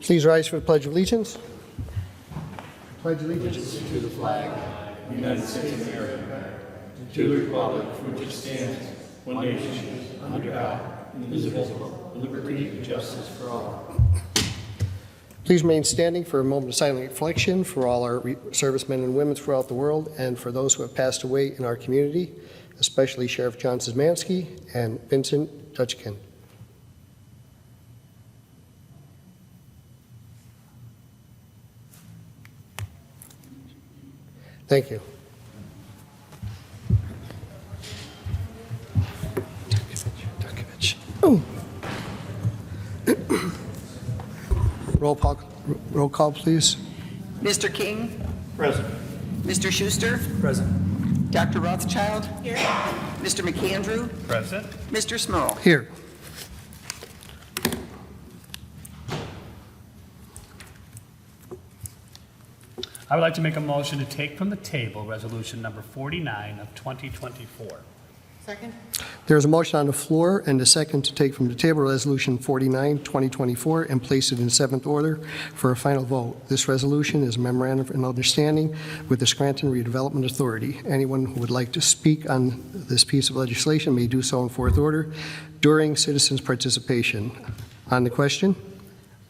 Please rise for the Pledge of Allegiance. Pledge allegiance to the flag of the United States of America, and to the republic for which it stands, one nation, under God, indivisible, with liberty and justice for all. Please remain standing for a moment of silent reflection for all our servicemen and women throughout the world and for those who have passed away in our community, especially Sheriff John Szymanski and Vincent Dutchkin. Thank you. Oh. Roll call, please. Mr. King? Present. Mr. Schuster? Present. Dr. Rothchild? Here. Mr. McAndrew? Present. Mr. Smurl? Here. I would like to make a motion to take from the table resolution number 49 of 2024. Second. There is a motion on the floor and a second to take from the table Resolution 49, 2024, and place it in seventh order for a final vote. This resolution is a memorandum of understanding with the Scranton Redevelopment Authority. Anyone who would like to speak on this piece of legislation may do so in fourth order during citizens' participation. On the question?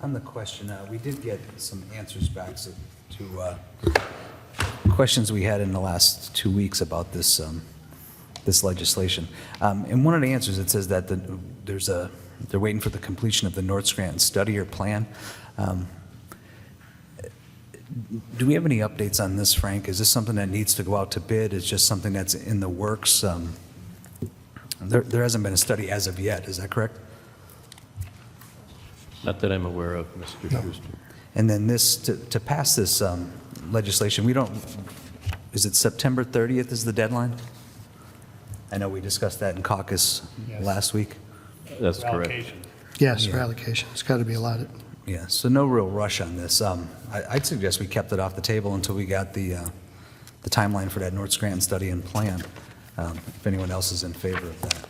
On the question, we did get some answers back to questions we had in the last 2 weeks about this this legislation. In one of the answers, it says that they're waiting for the completion of the North Scranton study or plan. Do we have any updates on this, Frank? Is this something that needs to go out to bid? Is just something that's in the works? There hasn't been a study as of yet. Is that correct? Not that I'm aware of, Mr. Schuster. And then this, to pass this legislation, is it September 30th is the deadline? I know we discussed that in caucus last week. That's correct. Allocation. Yes, for allocation. It's got to be allotted. Yeah, so no real rush on this. I'd suggest we kept it off the table until we got the timeline for that North Scranton study and plan, if anyone else is in favor of that.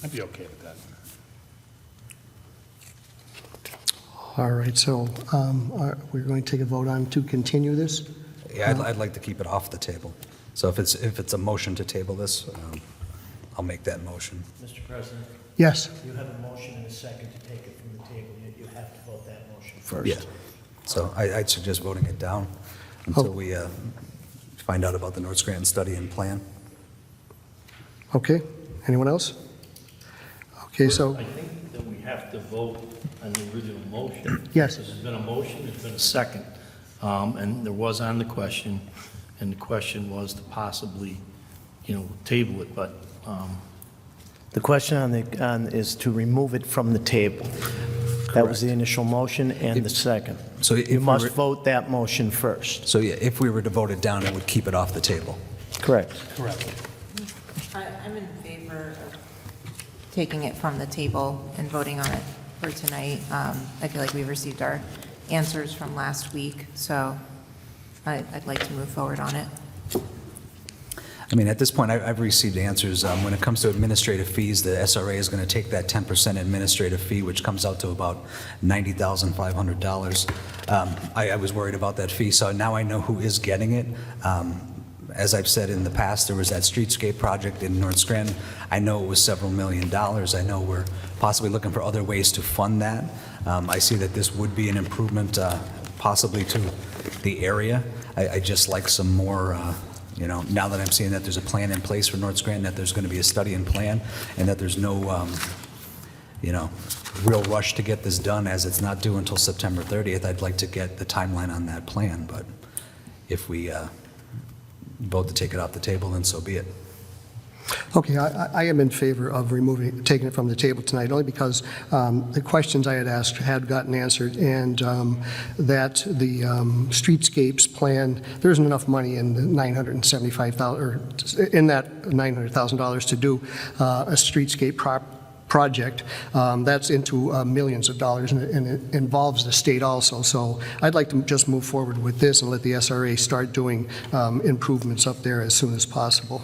I'd be okay with that. All right, so we're going to take a vote on to continue this. Yeah, I'd like to keep it off the table. So if it's a motion to table this, I'll make that motion. Mr. President, Yes. you have a motion and a second to take it from the table, yet you have to vote that motion first. Yeah. So I'd suggest voting it down until we find out about the North Scranton study and plan. Okay. Anyone else? Okay, so, I think that we have to vote on the original motion. Yes. There's been a motion, there's been a second, and there was on the question, and the question was to possibly, table it, but the question is to remove it from the table. That was the initial motion and the second. So if You we must were- vote that motion first. So yeah, if we were to vote it down, it would keep it off the table. Correct. Correct. I'm in favor of taking it from the table and voting on it for tonight. I feel like we've received our answers from last week, so I'd like to move forward on it. I mean, at this point, I've received answers. When it comes to administrative fees, the SRA is going to take that 10% administrative fee, which comes out to about $90,500. I was worried about that fee, so now I know who is getting it. As I've said in the past, there was that streetscape project in North Scranton. I know it was several $1 million. I know we're possibly looking for other ways to fund that. I see that this would be an improvement possibly to the area. I just like some more, now that I'm seeing that there's a plan in place for North Scranton, that there's going to be a study and plan, and that there's no, real rush to get this done as it's not due until September 30th. I'd like to get the timeline on that plan, but if we vote to take it off the table, then so be it. okay, I am in favor of taking it from the table tonight, only because the questions I had asked had gotten answered, and that the streetscapes plan, there isn't enough money in the $975,000, or in that $900,000 to do a streetscape project. That's into millions of dollars, and it involves the state also. So I'd like to just move forward with this and let the SRA start doing improvements up there as soon as possible.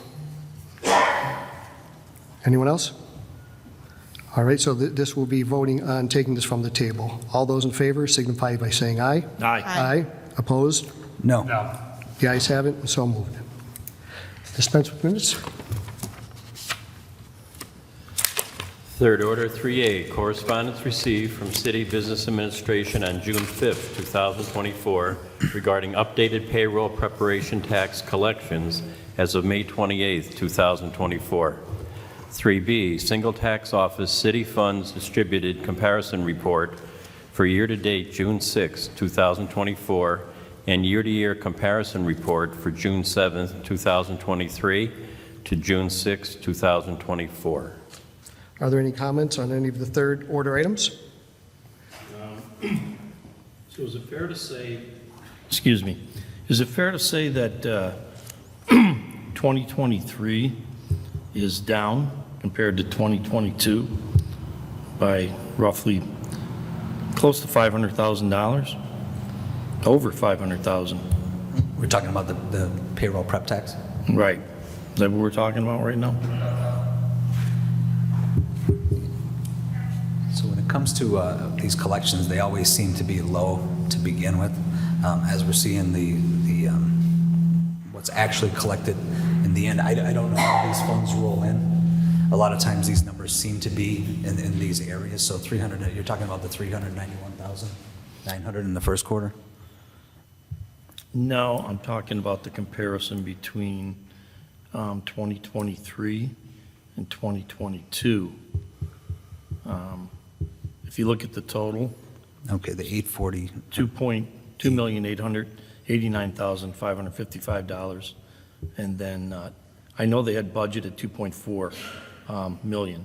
Anyone else? All right, so this will be voting on taking this from the table. All those in favor signify by saying aye. Aye. Aye. Opposed? No. No. The ayes have it, and so moved. Dispense with minutes. Third order, 3A, correspondence received from City Business Administration on June 5th, 2024, regarding updated payroll preparation tax collections as of May 28th, 2024. 3B, Single Tax Office City Funds Distributed Comparison Report for year-to-date June 6, 2024, and year-to-year comparison report for June 7th, 2023 to June 6, 2024. Are there any comments on any of the third order items? So is it fair to say, excuse me, is it fair to say that 2023 is down compared to 2022 by roughly close to $500,000? Over $500,000. We're talking about the payroll prep tax? Right. Is that what we're talking about right now? So when it comes to these collections, they always seem to be low to begin with. As we're seeing the what's actually collected in the end, I don't know how these funds roll in. A lot of times these numbers seem to be in these areas. So 300, you're talking about the 391,900 in the first quarter? No, I'm talking about the comparison between 2023 and 2022. If you look at the total, Okay, the 840. $2,289,555. And then I know they had budgeted 2.4 million.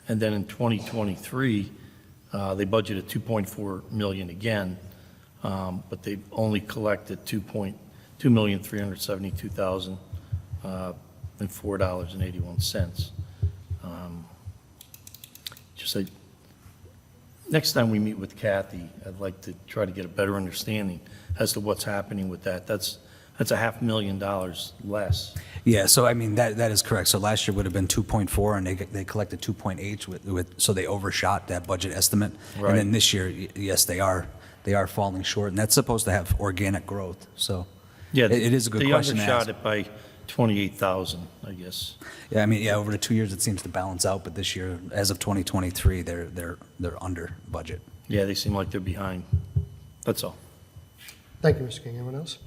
And then in 2023, they budgeted 2.4 million again, but they only collected $2,372,004.81. Just like, next time we meet with Kathy, I'd like to try to get a better understanding as to what's happening with that. That's $500,000 less. Yeah, so I mean, that is correct. So last year would have been 2.4, and they collected 2.8, so they overshot that budget estimate. Right. And then this year, yes, they are falling short, and that's supposed to have organic growth, so Yeah, it is a good question to They ask. undershot it by 28,000, I guess. Yeah, I mean, yeah, over the 2 years, it seems to balance out, but this year, as of 2023, they're under budget. Yeah, they seem like they're behind. That's all. Thank you, Mr. King. Anyone else?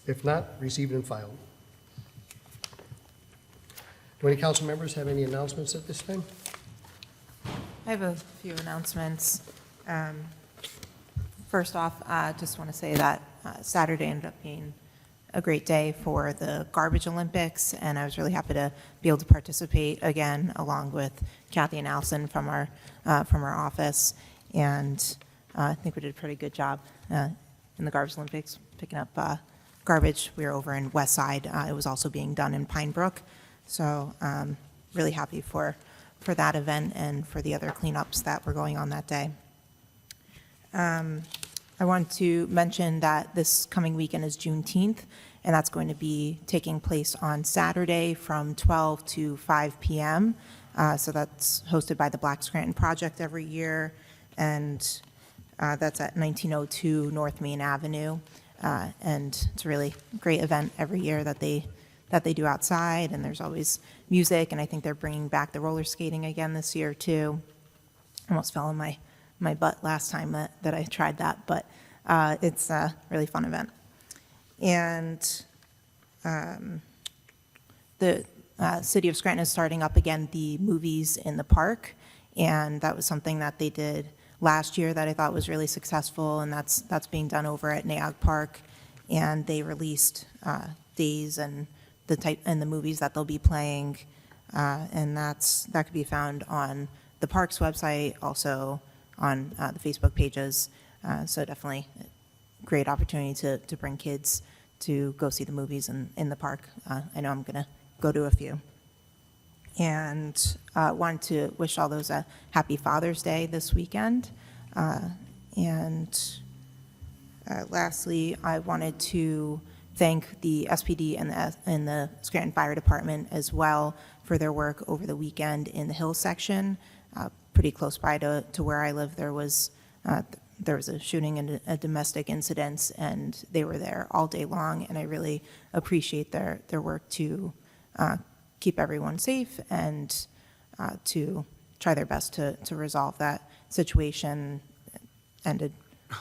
If not, received and filed. Do any council members have any announcements at this time? I have a few announcements. First off, I just want to say that Saturday ended up being a great day for the Garbage Olympics, and I was really happy to be able to participate again, along with Kathy and Allison from our office. And I think we did a pretty good job in the Garbage Olympics, picking up garbage. We were over in West Side. It was also being done in Pine Brook. So really happy for that event and for the other cleanups that were going on that day. I want to mention that this coming weekend is Juneteenth, and that's going to be taking place on Saturday from 12 to 5 p.m. So that's hosted by the Black Scranton Project every year, and that's at 1902 North Main Avenue. And it's a really great event every year that they do outside, and there's always music, and I think they're bringing back the roller skating again this year too. Almost fell on my butt last time that I tried that, but it's a really fun event. And the City of Scranton is starting up again the movies in the park, and that was something that they did last year that I thought was really successful, and that's being done over at Naog Park, and they released days and the movies that they'll be playing, and that could be found on the park's website, also on the Facebook pages. So definitely a great opportunity to bring kids to go see the movies in the park. I know I'm going to go to a few. And wanted to wish all those a happy Father's Day this weekend. And lastly, I wanted to thank the SPD and the Scranton Fire Department as well for their work over the weekend in the Hill section. Pretty close by to where I live, there was a shooting and a domestic incident, and they were there all day long, and I really appreciate their work to keep everyone safe and to try their best to resolve that situation. Ended,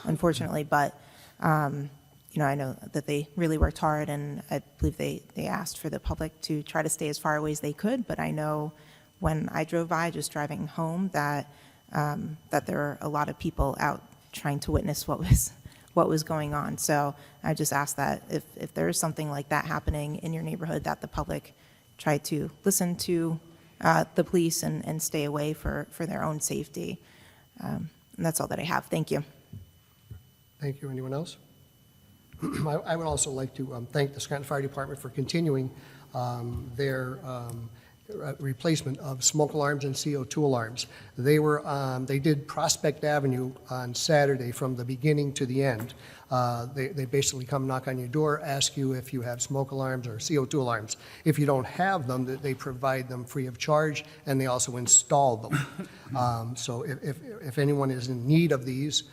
unfortunately, but I know that they really worked hard, and I believe they asked for the public to try to stay as far away as they could, but I know when I drove by, just driving home, that there were a lot of people out trying to witness what was going on. So I just ask that if there is something like that happening in your neighborhood, that the public try to listen to the police and stay away for their own safety. And that's all that I have. Thank you. Thank you. Anyone else? I would also like to thank the Scranton Fire Department for continuing their replacement of smoke alarms and CO2 alarms. They did Prospect Avenue on Saturday from the beginning to the end. They basically come knock on your door, ask you if you have smoke alarms or CO2 alarms. If you don't have them, they provide them free of charge, and they also install them. So if anyone is in need of these,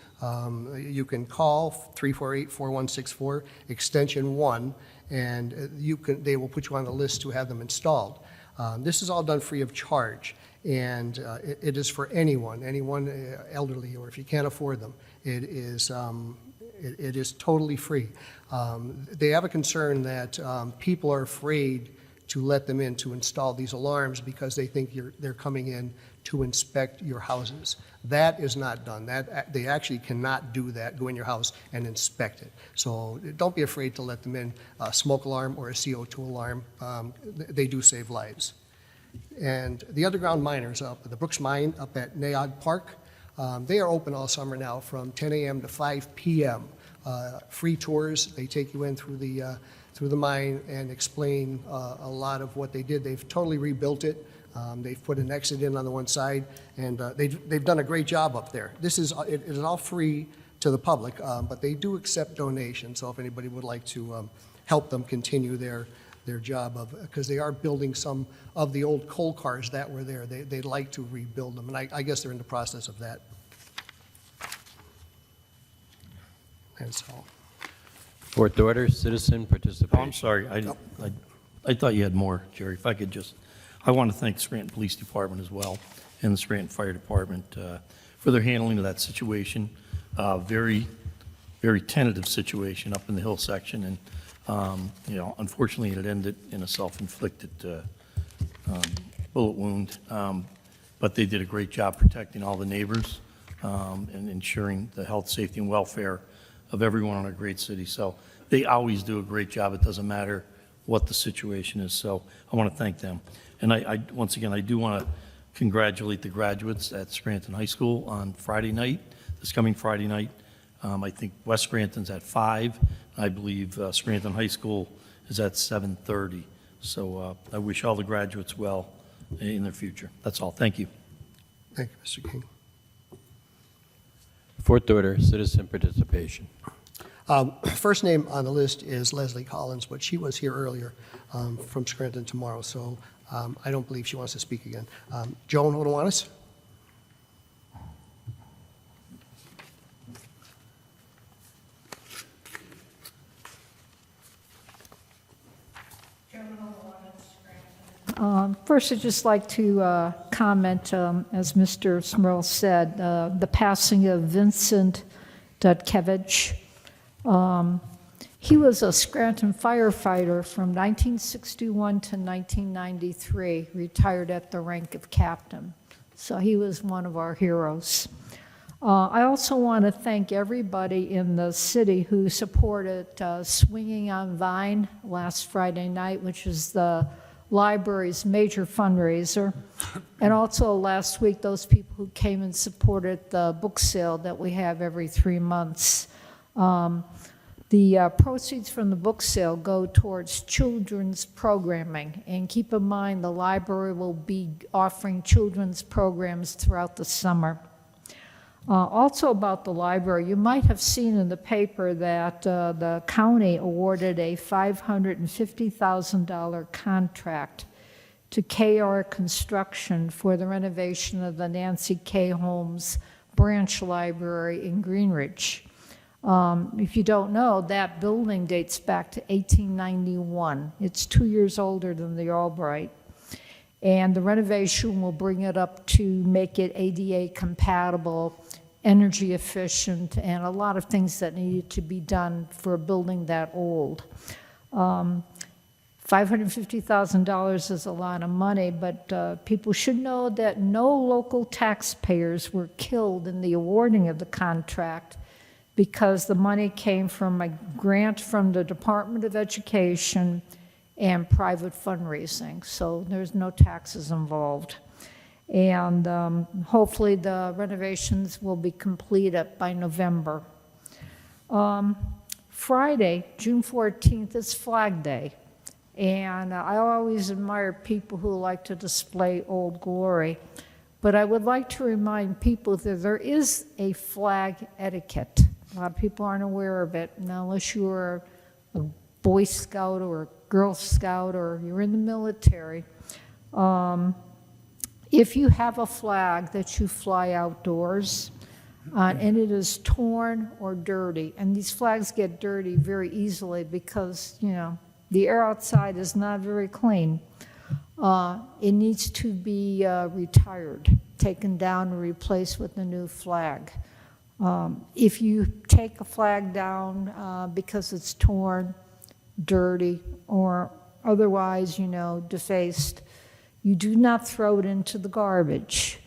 you can call 348-4164, extension 1, and they will put you on the list to have them installed. This is all done free of charge, and it is for anyone elderly, or if you can't afford them. It is totally free. They have a concern that people are afraid to let them in to install these alarms because they think they're coming in to inspect your houses. That is not done. They actually cannot do that, go in your house and inspect it. So don't be afraid to let them in. A smoke alarm or a CO2 alarm, they do save lives. And the underground miners up at the Brooks Mine up at Nayog Park, they are open all summer now from 10 a.m. to 5 p.m. Free tours. They take you in through the mine and explain a lot of what they did. They've totally rebuilt it. They've put an exit in on the one side, and they've done a great job up there. It is all free to the public, but they do accept donations. So if anybody would like to help them continue their job because they are building some of the old coal cars that were there. They'd like to rebuild them, and I guess they're in the process of that. That's all. Fourth order, citizen participation. Oh, I'm sorry. I thought you had more, Jerry. If I could I want to thank the Scranton Police Department as well and the Scranton Fire Department for their handling of that situation. Very, very tentative situation up in the hill section, and unfortunately it ended in a self-inflicted bullet wound. But they did a great job protecting all the neighbors and ensuring the health, safety, and welfare of everyone in our great city. So they always do a great job. It doesn't matter what the situation is. So I want to thank them. And once again, I do want to congratulate the graduates at Scranton High School on Friday night, this coming Friday night. I think West Scranton's at 5. I believe Scranton High School is at 7:30. So I wish all the graduates well in their future. That's all. Thank you. Thank you, Mr. King. Fourth order, citizen participation. First name on the list is Leslie Collins, but she was here earlier from Scranton tomorrow, so I don't believe she wants to speak again. Joan Odawanis? First, I'd just like to comment, as Mr. Smurl said, the passing of Vincent Dudkevich. He was a Scranton firefighter from 1961 to 1993, retired at the rank of captain. So he was one of our heroes. I also want to thank everybody in the city who supported Swinging on Vine last Friday night, which is the library's major fundraiser. And also last week, those people who came and supported the book sale that we have every 3 months. The proceeds from the book sale go towards children's programming. And keep in mind, the library will be offering children's programs throughout the summer. Also about the library, you might have seen in the paper that the county awarded a $550,000 contract to KR Construction for the renovation of the Nancy K. Holmes Branch Library in Greenridge. If you don't know, that building dates back to 1891. It's 2 years older than the Albright. And the renovation will bring it up to make it ADA compatible, energy efficient, and a lot of things that needed to be done for a building that old. $550,000 is a lot of money, but people should know that no local taxpayers were killed in the awarding of the contract because the money came from a grant from the Department of Education and private fundraising, so there's no taxes involved. And hopefully the renovations will be completed by November. Friday, June 14th, is Flag Day. And I always admire people who like to display Old Glory. But I would like to remind people that there is a flag etiquette. A lot of people aren't aware of it, and unless you're a Boy Scout or a Girl Scout or you're in the military. If you have a flag that you fly outdoors, and it is torn or dirty, and these flags get dirty very easily because, you know, the air outside is not very clean. It needs to be retired, taken down and replaced with a new flag. If you take a flag down because it's torn, dirty, or otherwise, you know, defaced, you do not throw it into the garbage.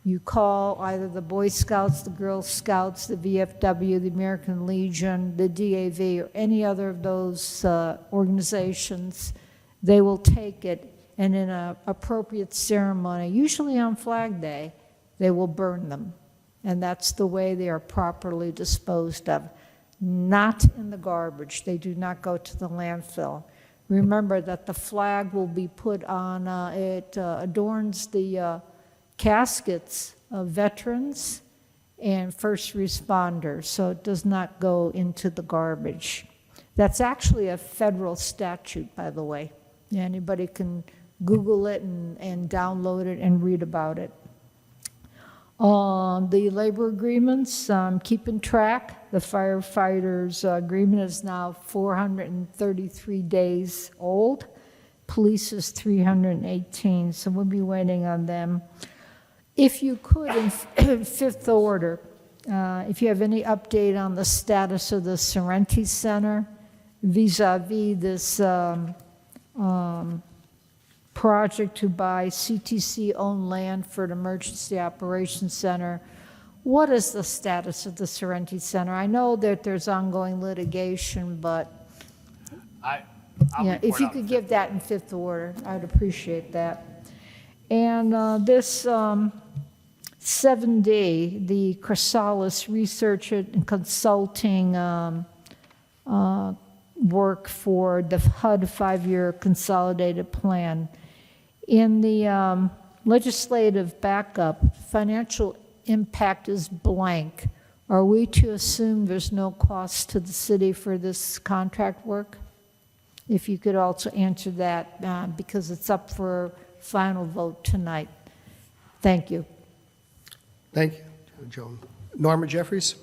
You call either the Boy Scouts, the Girl Scouts, the VFW, the American Legion, the DAV, or any other of those organizations. They will take it, and in an appropriate ceremony, usually on Flag Day, they will burn them. And that's the way they are properly disposed of. Not in the garbage. They do not go to the landfill. Remember that the flag will be put on, it adorns the caskets of veterans and first responders, so it does not go into the garbage. That's actually a federal statute, by the way. Anybody can Google it and download it and read about it. The labor agreements, keeping track. The firefighters' agreement is now 433 days old. Police is 318, so we'll be waiting on them. If you could, in fifth order, if you have any update on the status of the Sorrenti Center vis-a-vis this project to buy CTC-owned land for an emergency operations center, what is the status of the Sorrenti Center? I know that there's ongoing litigation, but yeah, if you could give that in fifth order, I'd appreciate that. And this 7D, the Chrysalis Research and Consulting work for the HUD 5-year consolidated plan. In the legislative backup, financial impact is blank. Are we to assume there's no cost to the city for this contract work? If you could also answer that, because it's up for final vote tonight. Thank you. Thank you, Joan. Norma Jeffries?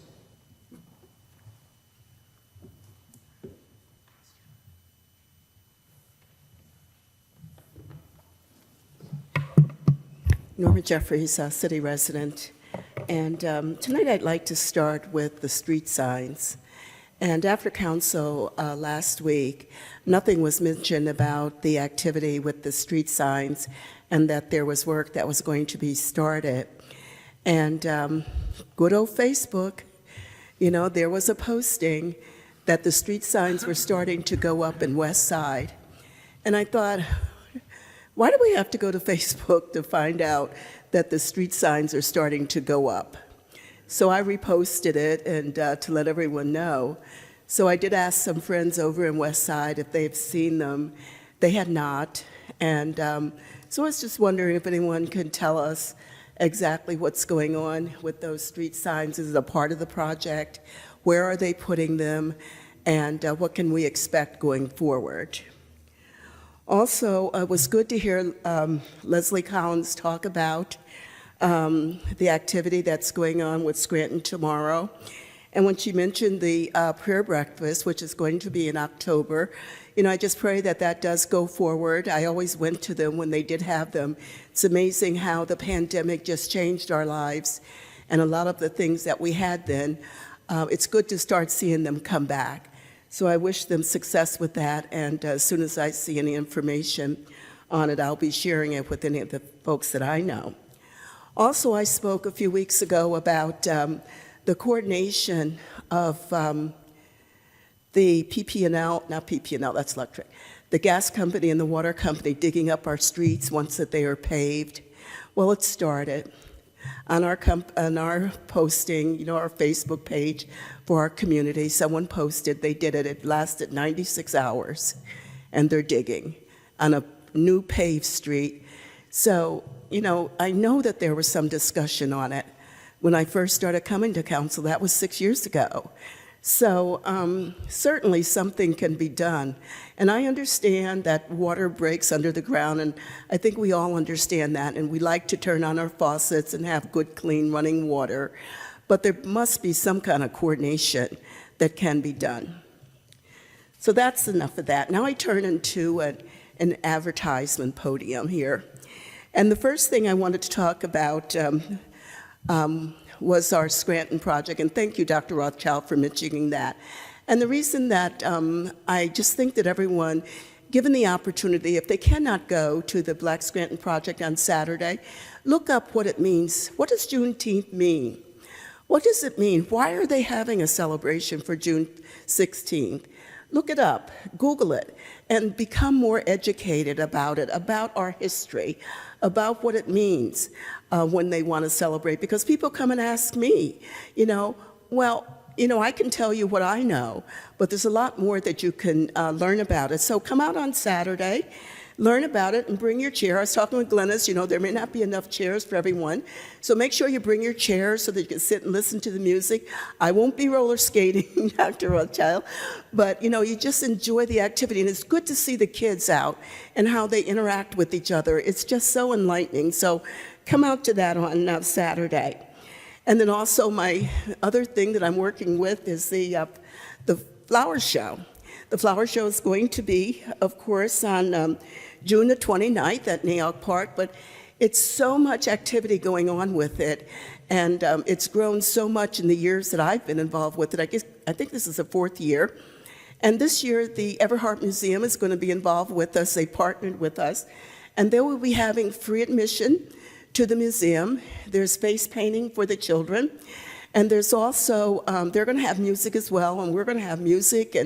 Norma Jeffries, city resident. And tonight I'd like to start with the street signs. And after council last week, nothing was mentioned about the activity with the street signs and that there was work that was going to be started. And good old Facebook, you know, there was a posting that the street signs were starting to go up in West Side. And I thought, why do we have to go to Facebook to find out that the street signs are starting to go up? So I reposted it and to let everyone know. So I did ask some friends over in West Side if they've seen them. They had not. And so I was just wondering if anyone could tell us, exactly what's going on with those street signs. Is it a part of the project? Where are they putting them? And what can we expect going forward? Also, it was good to hear Leslie Collins talk about the activity that's going on with Scranton tomorrow. And when she mentioned the prayer breakfast, which is going to be in October, I just pray that that does go forward. I always went to them when they did have them. It's amazing how the pandemic just changed our lives, and a lot of the things that we had then, it's good to start seeing them come back. So I wish them success with that, and as soon as I see any information on it, I'll be sharing it with any of the folks that I know. Also, I spoke a few weeks ago about the coordination of the not PPL, that's electric, the gas company and the water company digging up our streets once that they are paved. Well, it started. On our posting, our Facebook page for our community, someone posted, they did it, it lasted 96 hours, and they're digging on a new paved street. So, I know that there was some discussion on it when I first started coming to council. That was 6 years ago. So certainly something can be done. And I understand that water breaks under the ground, and I think we all understand that, and we like to turn on our faucets and have good, clean, running water. But there must be some kind of coordination that can be done. So that's enough of that. Now I turn into an advertisement podium here. And the first thing I wanted to talk about was our Scranton project, and thank you, Dr. Rothchild, for mentioning that. And the reason that I just think that everyone, given the opportunity, if they cannot go to the Black Scranton Project on Saturday, look up what it means. What does Juneteenth mean? What does it mean? Why are they having a celebration for June 16th? Look it up, Google it, and become more educated about it, about our history, about what it means when they want to celebrate. Because people come and ask me, I can tell you what I know, but there's a lot more that you can learn about it. So come out on Saturday, learn about it, and bring your chair. I was talking with Glennis, there may not be enough chairs for everyone, so make sure you bring your chairs so that you can sit and listen to the music. I won't be roller skating, Dr. Rothchild, but you just enjoy the activity, and it's good to see the kids out and how they interact with each other. It's just so enlightening, so come out to that on Saturday. And then also my other thing that I'm working with is the flower show. The flower show is going to be, of course, on June the 29th at Naog Park, but it's so much activity going on with it, and it's grown so much in the years that I've been involved with it. I think this is the 4th year. And this year, the Everhart Museum is going to be involved with us. They partnered with us, and they will be having free admission to the museum. There's face painting for the children, and there's also, they're going to have music as well, and we're going to have music,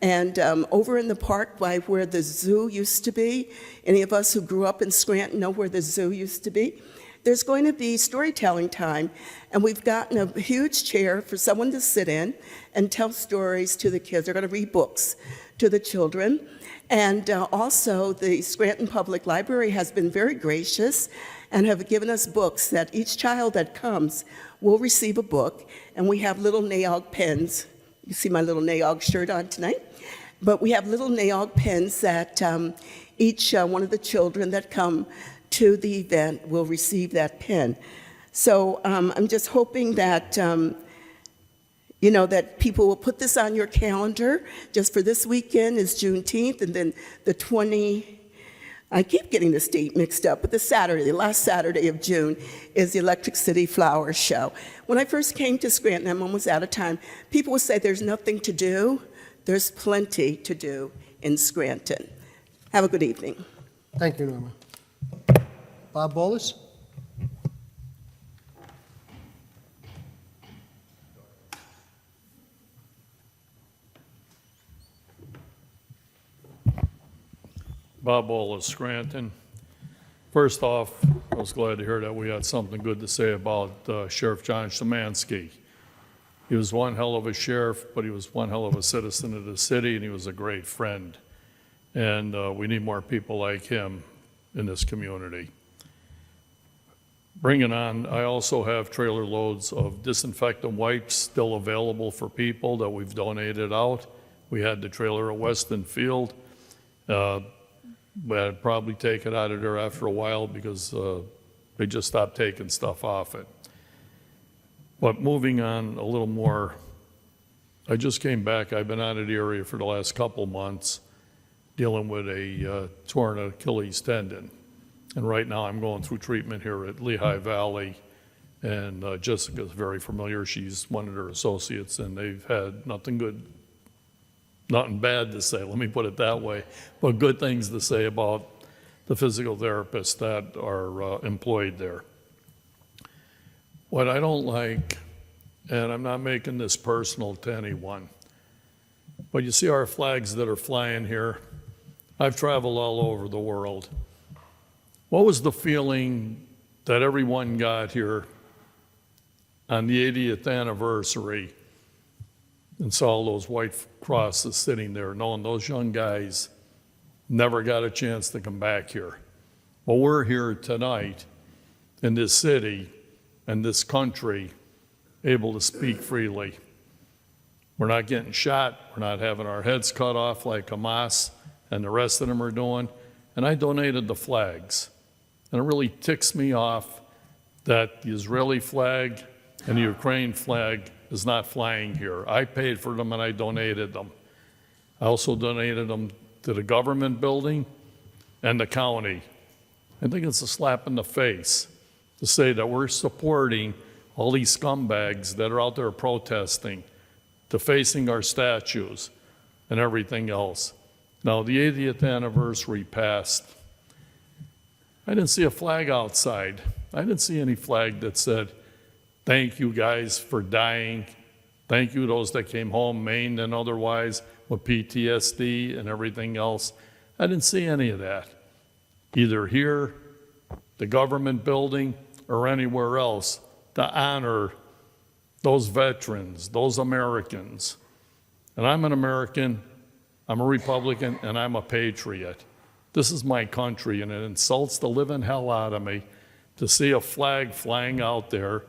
and over in the park by where the zoo used to be, any of us who grew up in Scranton know where the zoo used to be, there's going to be storytelling time, and we've gotten a huge chair for someone to sit in and tell stories to the kids. They're going to read books to the children. And also, the Scranton Public Library has been very gracious and have given us books that each child that comes will receive a book, and we have little Naog pens. You see my little Naog shirt on tonight? But we have little Naog pens that each one of the children that come to the event will receive that pen. So I'm just hoping that, that people will put this on your calendar. Just for this weekend is Juneteenth, and then I keep getting this date mixed up, but the last Saturday of June is the Electric City Flower Show. When I first came to Scranton, I'm almost out of time, people would say there's nothing to do. There's plenty to do in Scranton. Have a good evening. Thank you, Norma. Bob Bolus? Bob Wallace, Scranton. First off, I was glad to hear that we had something good to say about Sheriff John Szymanski. He was one hell of a sheriff, but he was one hell of a citizen of the city, and he was a great friend. And we need more people like him in this community. bringing on, I also have trailer loads of disinfectant wipes still available for people that we've donated out. We had the trailer at Weston Field. But I'd probably take it out of there after a while because they just stopped taking stuff off it. But moving on a little more, I just came back. I've been out of the area for the last couple months dealing with a torn Achilles tendon. And right now I'm going through treatment here at Lehigh Valley. And Jessica's very familiar. She's one of their associates, and they've had nothing bad to say, let me put it that way, but good things to say about the physical therapists that are employed there. What I don't like, and I'm not making this personal to anyone, but you see our flags that are flying here. I've traveled all over the world. What was the feeling that everyone got here on the 80th anniversary and saw those white crosses sitting there, knowing those young guys never got a chance to come back here? Well, we're here tonight in this city and this country, able to speak freely. We're not getting shot. We're not having our heads cut off like Hamas and the rest of them are doing. And I donated the flags. And it really ticks me off that the Israeli flag and the Ukraine flag is not flying here. I paid for them and I donated them. I also donated them to the government building and the county. I think it's a slap in the face to say that we're supporting all these scumbags that are out there protesting, defacing our statues and everything else. Now, the 80th anniversary passed. I didn't see a flag outside. I didn't see any flag that said, thank you guys for dying. Thank you those that came home maimed and otherwise with PTSD and everything else. I didn't see any of that, either here, the government building, or anywhere else, to honor those veterans, those Americans. And I'm an American, I'm a Republican, and I'm a patriot. This is my country, and it insults the living hell out of me to see a flag flying out there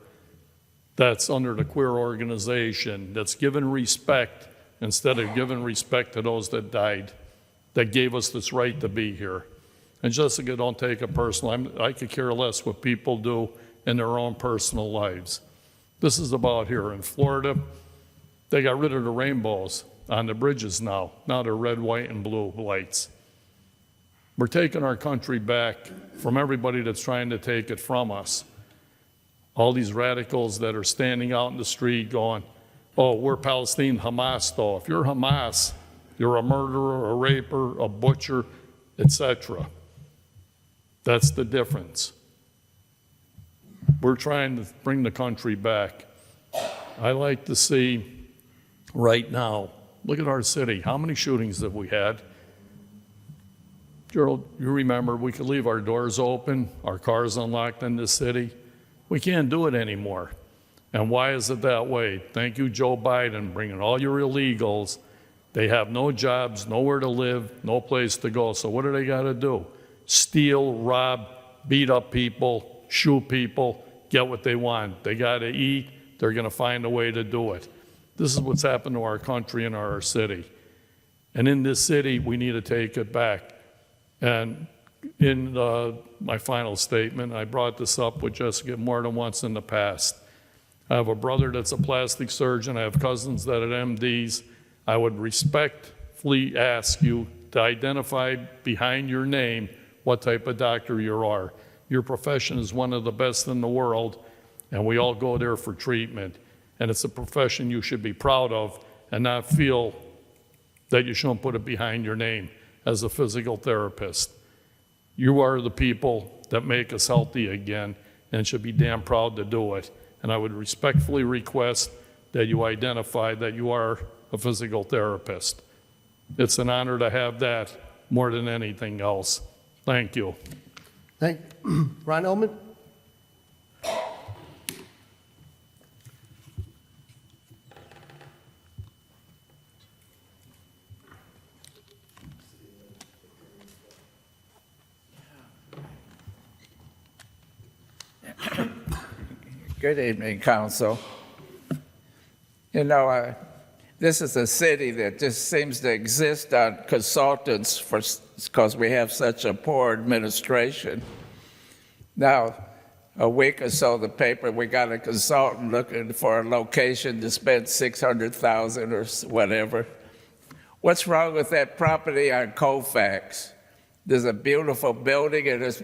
that's under the queer organization, that's given respect instead of giving respect to those that died, that gave us this right to be here. And Jessica, don't take it personal. I could care less what people do in their own personal lives. This is about here in Florida. They got rid of the rainbows on the bridges now. Now they're red, white, and blue lights. We're taking our country back from everybody that's trying to take it from us. All these radicals that are standing out in the street going, oh, we're Palestine, Hamas though. If you're Hamas, you're a murderer, a raper, a butcher, etc. That's the difference. We're trying to bring the country back. I like to see right now, look at our city. How many shootings have we had? Gerald, you remember we could leave our doors open, our cars unlocked in this city. We can't do it anymore. And why is it that way? Thank you, Joe Biden, bringing all your illegals. They have no jobs, nowhere to live, no place to go. So what do they got to do? Steal, rob, beat up people, shoot people, get what they want. They got to eat. They're going to find a way to do it. This is what's happened to our country and our city. And in this city, we need to take it back. And in my final statement, I brought this up with Jessica more than once in the past. I have a brother that's a plastic surgeon. I have cousins that are MDs. I would respectfully ask you to identify behind your name what type of doctor you are. Your profession is one of the best in the world, and we all go there for treatment. And it's a profession you should be proud of and not feel that you shouldn't put it behind your name as a physical therapist. You are the people that make us healthy again and should be damn proud to do it. And I would respectfully request that you identify that you are a physical therapist. It's an honor to have that more than anything else. Thank you. Ron Ullman? Good evening, Council. You know, this is a city that just seems to exist on consultants because we have such a poor administration. Now, a week or so, the paper, we got a consultant looking for a location to spend $600,000 or whatever. What's wrong with that property on Colfax? There's a beautiful building and there's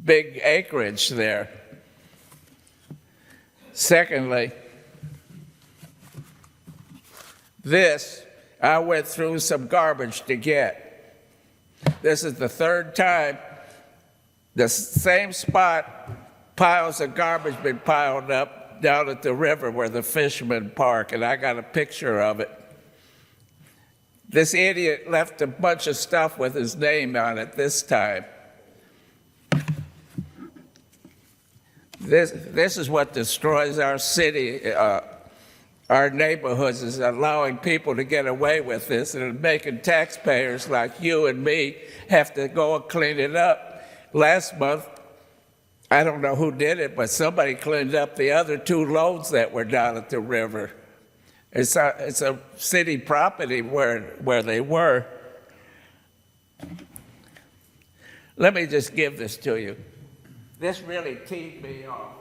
big acreage there. Secondly, this, I went through some garbage to get. This is the third time the same spot, piles of garbage been piled up down at the river where the fishermen park, and I got a picture of it. This idiot left a bunch of stuff with his name on it this time. This is what destroys our city, our neighborhoods, is allowing people to get away with this and making taxpayers like you and me have to go and clean it up. Last month, I don't know who did it, but somebody cleaned up the other 2 loads that were down at the river. It's a city property where they were. Let me just give this to you. This really teed me off.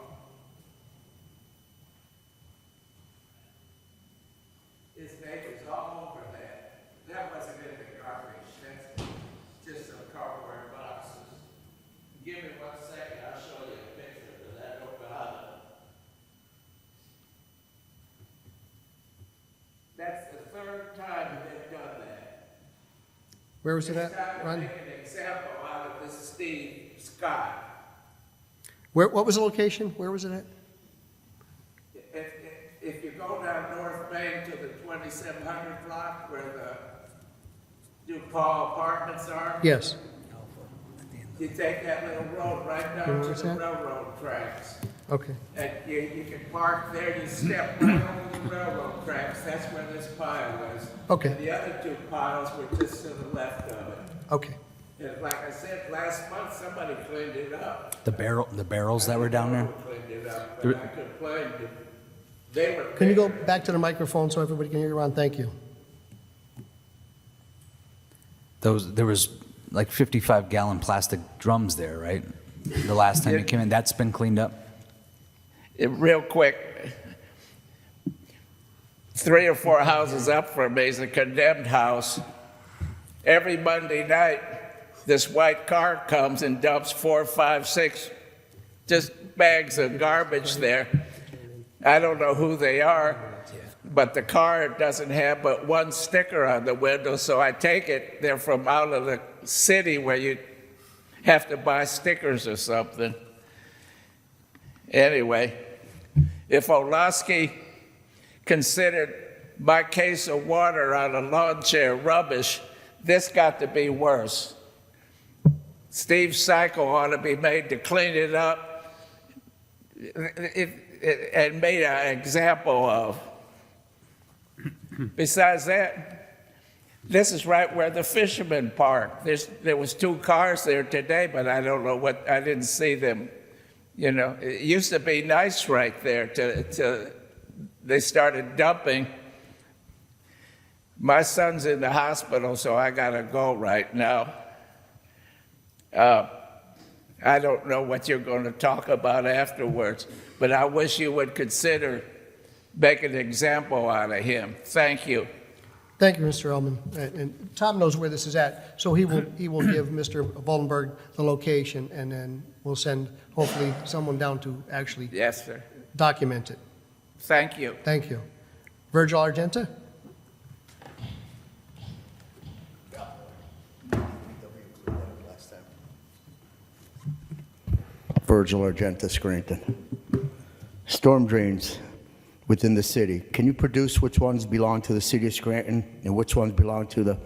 His neighbors all over that. That wasn't in the garbage. That's just some cardboard boxes. Give me 1 second. I'll show you a picture of that Okada. That's the 3rd time they've done that. Where was it This at, time to Ron? make an example out of this Steve Scott. What was the location? Where was it at? If you go down North Main to the 2700 block where the DuPaul apartments are, Yes. you take that little road right down to Where's the that? railroad tracks. Okay. And you can park there, you step right over the railroad tracks, that's where this pile is. Okay. And the other 2 piles were just to the left of it. Okay. And like I said, last month, somebody cleaned it up. The barrels that were down there? Who cleaned it up, but I complained. They were. Can you go back to the microphone so everybody can hear you, Ron? Thank you. There was like 55-gallon plastic drums there, right? The last time you came in, that's been cleaned up? Real quick, 3 or 4 houses up from me is a condemned house. Every Monday night, this white car comes and dumps 4, 5, 6 just bags of garbage there. I don't know who they are, but the car doesn't have but 1 sticker on the window, so I take it they're from out of the city where you have to buy stickers or something. Anyway, if Olaski considered my case of water on a lawn chair rubbish, this got to be worse. Steve's cycle ought to be made to clean it up and made an example of. Besides that, this is right where the fishermen park. There was 2 cars there today, but I don't know what, I didn't see them. You know, it used to be nice right there till they started dumping. My son's in the hospital, so I gotta go right now. I don't know what you're going to talk about afterwards, but I wish you would consider making an example out of him. Thank you. Thank you, Mr. Ellman. And Tom knows where this is at, so he will give Mr. Voldenberg the location, and then we'll send hopefully someone down to actually Yes, sir. document it. Thank you. Thank you. Virgil Argenta? Virgil Argenta, Scranton. Storm drains within the city. Can you produce which ones belong to the city of Scranton and which ones belong to the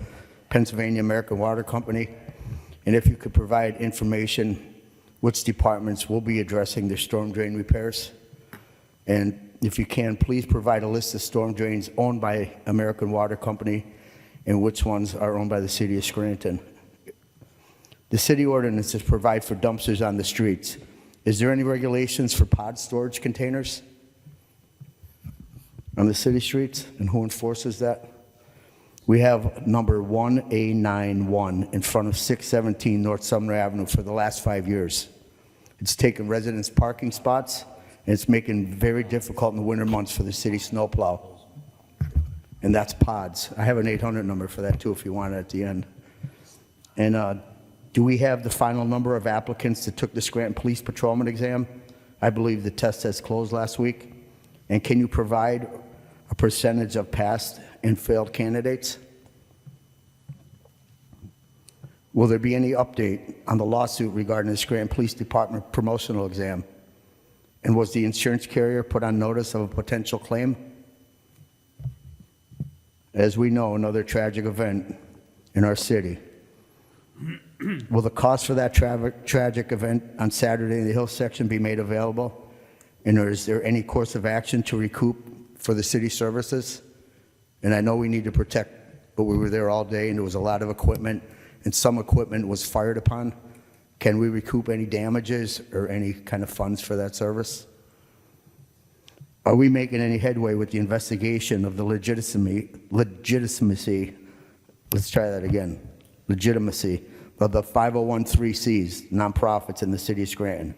Pennsylvania American Water Company? And if you could provide information, which departments will be addressing the storm drain repairs? And if you can, please provide a list of storm drains owned by American Water Company and which ones are owned by the city of Scranton. The city ordinances provide for dumpsters on the streets. Is there any regulations for pod storage containers on the city streets, and who enforces that? We have number 1A91 in front of 617 North Sumner Avenue for the last 5 years. It's taken residents' parking spots, and it's making it very difficult in the winter months for the city snowplow. And that's pods. I have an 800 number for that too if you want it at the end. And do we have the final number of applicants that took the Scranton Police Patrolman exam? I believe the test has closed last week. And can you provide a percentage of passed and failed candidates? Will there be any update on the lawsuit regarding the Scranton Police Department promotional exam? And was the insurance carrier put on notice of a potential claim? As we know, another tragic event in our city. Will the cost for that tragic event on Saturday in the Hill section be made available? And is there any course of action to recoup for the city services? And I know we need to protect, but we were there all day and there was a lot of equipment and some equipment was fired upon. Can we recoup any damages or any kind of funds for that service? Are we making any headway with the investigation of the legitimacy, let's try that again, legitimacy of the 501(c)(3)s, nonprofits in the city of Scranton?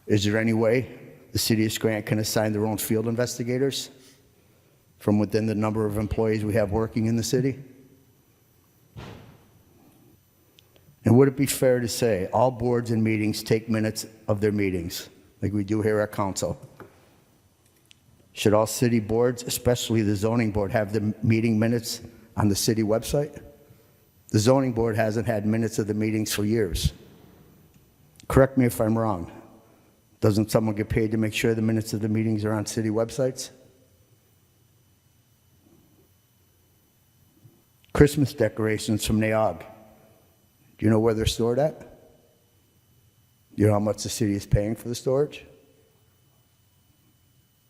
Is there any way the city of Scranton can assign their own field investigators from within the number of employees we have working in the city? And would it be fair to say all boards and meetings take minutes of their meetings, like we do here at council? Should all city boards, especially the zoning board, have the meeting minutes on the city website? The zoning board hasn't had minutes of the meetings for years. Correct me if I'm wrong. Doesn't someone get paid to make sure the minutes of the meetings are on city websites? Christmas decorations from NAOG. Do you know where they're stored at? Do you know how much the city is paying for the storage?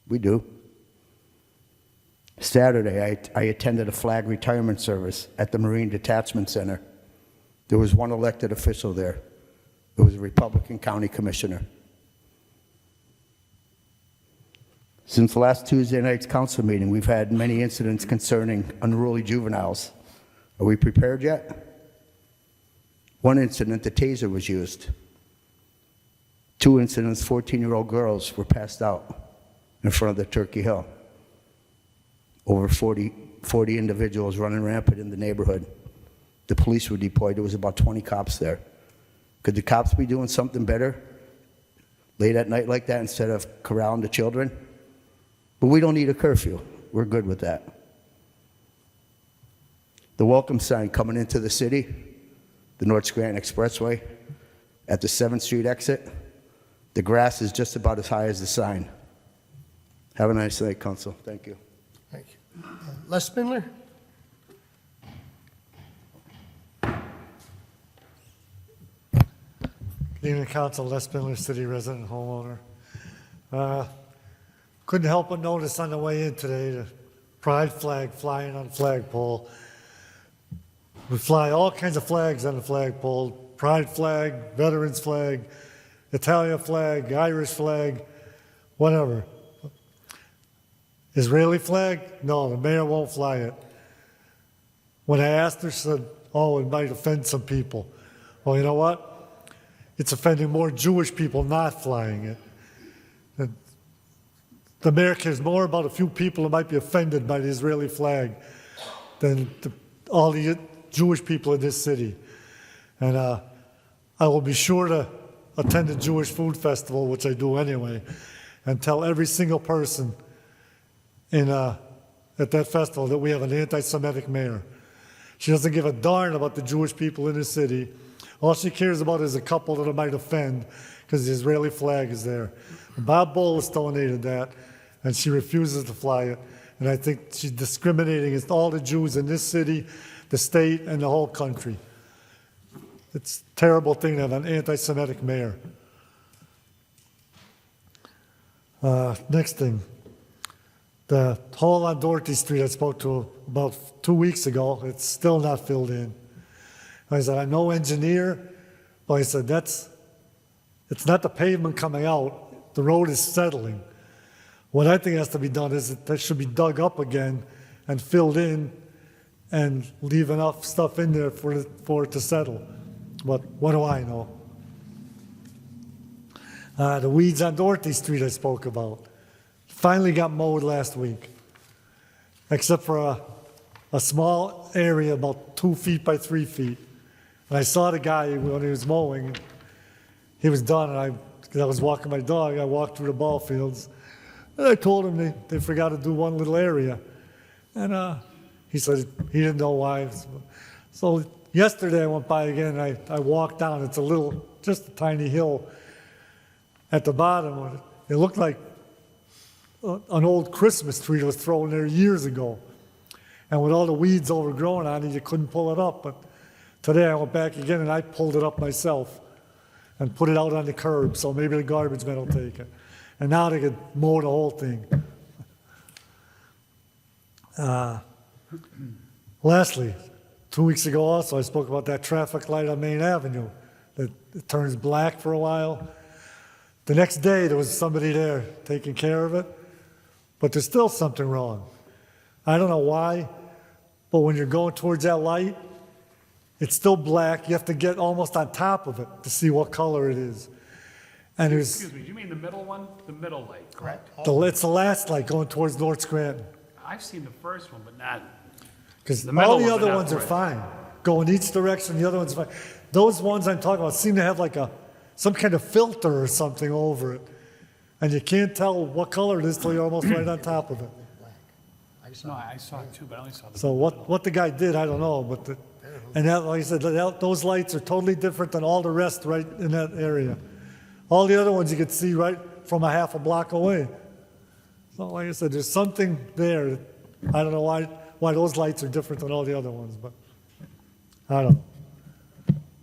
We do. Saturday, I attended a flag retirement service at the Marine Detachment Center. There was one elected official there. It was a Republican county commissioner. Since last Tuesday night's council meeting, we've had many incidents concerning unruly juveniles. Are we prepared yet? One incident, the taser was used. 2 incidents, 14-year-old girls were passed out in front of the Turkey Hill. Over 40 individuals running rampant in the neighborhood. The police were deployed. There was about 20 cops there. Could the cops be doing something better late at night like that instead of corralling the children? But we don't need a curfew. We're good with that. The welcome sign coming into the city, the North Scranton Expressway, at the 7th Street exit, the grass is just about as high as the sign. Have a nice night, Council. Thank you. Thank you. Les Spindler? Good evening, Council. Les Spindler, city resident, homeowner. Couldn't help but notice on the way in today the pride flag flying on the flagpole. We fly all kinds of flags on the flagpole: pride flag, veterans flag, Italian flag, Irish flag, whatever. Israeli flag? No, the mayor won't fly it. When I asked her, she said, oh, it might offend some people. Well, you know what? It's offending more Jewish people not flying it. And the mayor cares more about a few people who might be offended by the Israeli flag than all the Jewish people in this city. And I will be sure to attend the Jewish Food Festival, which I do anyway, and tell every single person at that festival that we have an anti-Semitic mayor. She doesn't give a darn about the Jewish people in the city. All she cares about is a couple that it might offend because the Israeli flag is there. Bob Bolus donated that, and she refuses to fly it. And I think she's discriminating against all the Jews in this city, the state, and the whole country. It's a terrible thing to have an anti-Semitic mayor. Next thing. The hole on Dorothy Street I spoke to about 2 weeks ago, it's still not filled in. I said, I'm no engineer, but I said, that's It's not the pavement coming out, the road is settling. What I think has to be done is that should be dug up again and filled in and leave enough stuff in there for it to settle. But what do I know? The weeds on Dorothy Street I spoke about finally got mowed last week, except for a small area about 2 feet by 3 feet. And I saw the guy when he was mowing. He was done, and I was walking my dog. I walked through the ball fields, and I told him they forgot to do one little area. And he said he didn't know why. So yesterday I went by again, and I walked down. It's just a tiny hill at the bottom of it. It looked like an old Christmas tree that was thrown there years ago. And with all the weeds overgrown on it, you couldn't pull it up. But today I went back again and I pulled it up myself and put it out on the curb, so maybe the garbage men will take it. And now they could mow the whole thing. Lastly, 2 weeks ago also I spoke about that traffic light on Main Avenue that it turns black for a while. The next day there was somebody there taking care of it, but there's still something wrong. I don't know why, but when you're going towards that light, it's still black. You have to get almost on top of it to see what color it is. And Excuse me, you mean the middle one? The middle light, correct? it's the last light going towards North Scranton. I've seen the first one, but not, Because The middle all the one, other but not ones are right. fine. Going each direction, the other one's fine. Those ones I'm talking about seem to have like some kind of filter or something over it. And you can't tell what color it is till you're almost right on top of it. no, I saw it too, but I only saw the. So what the guy did, I don't know. And that, like I said, those lights are totally different than all the rest right in that area. All the other ones you could see right from a half a block away. So like I said, there's something there. I don't know why those lights are different than all the other ones, but I don't know.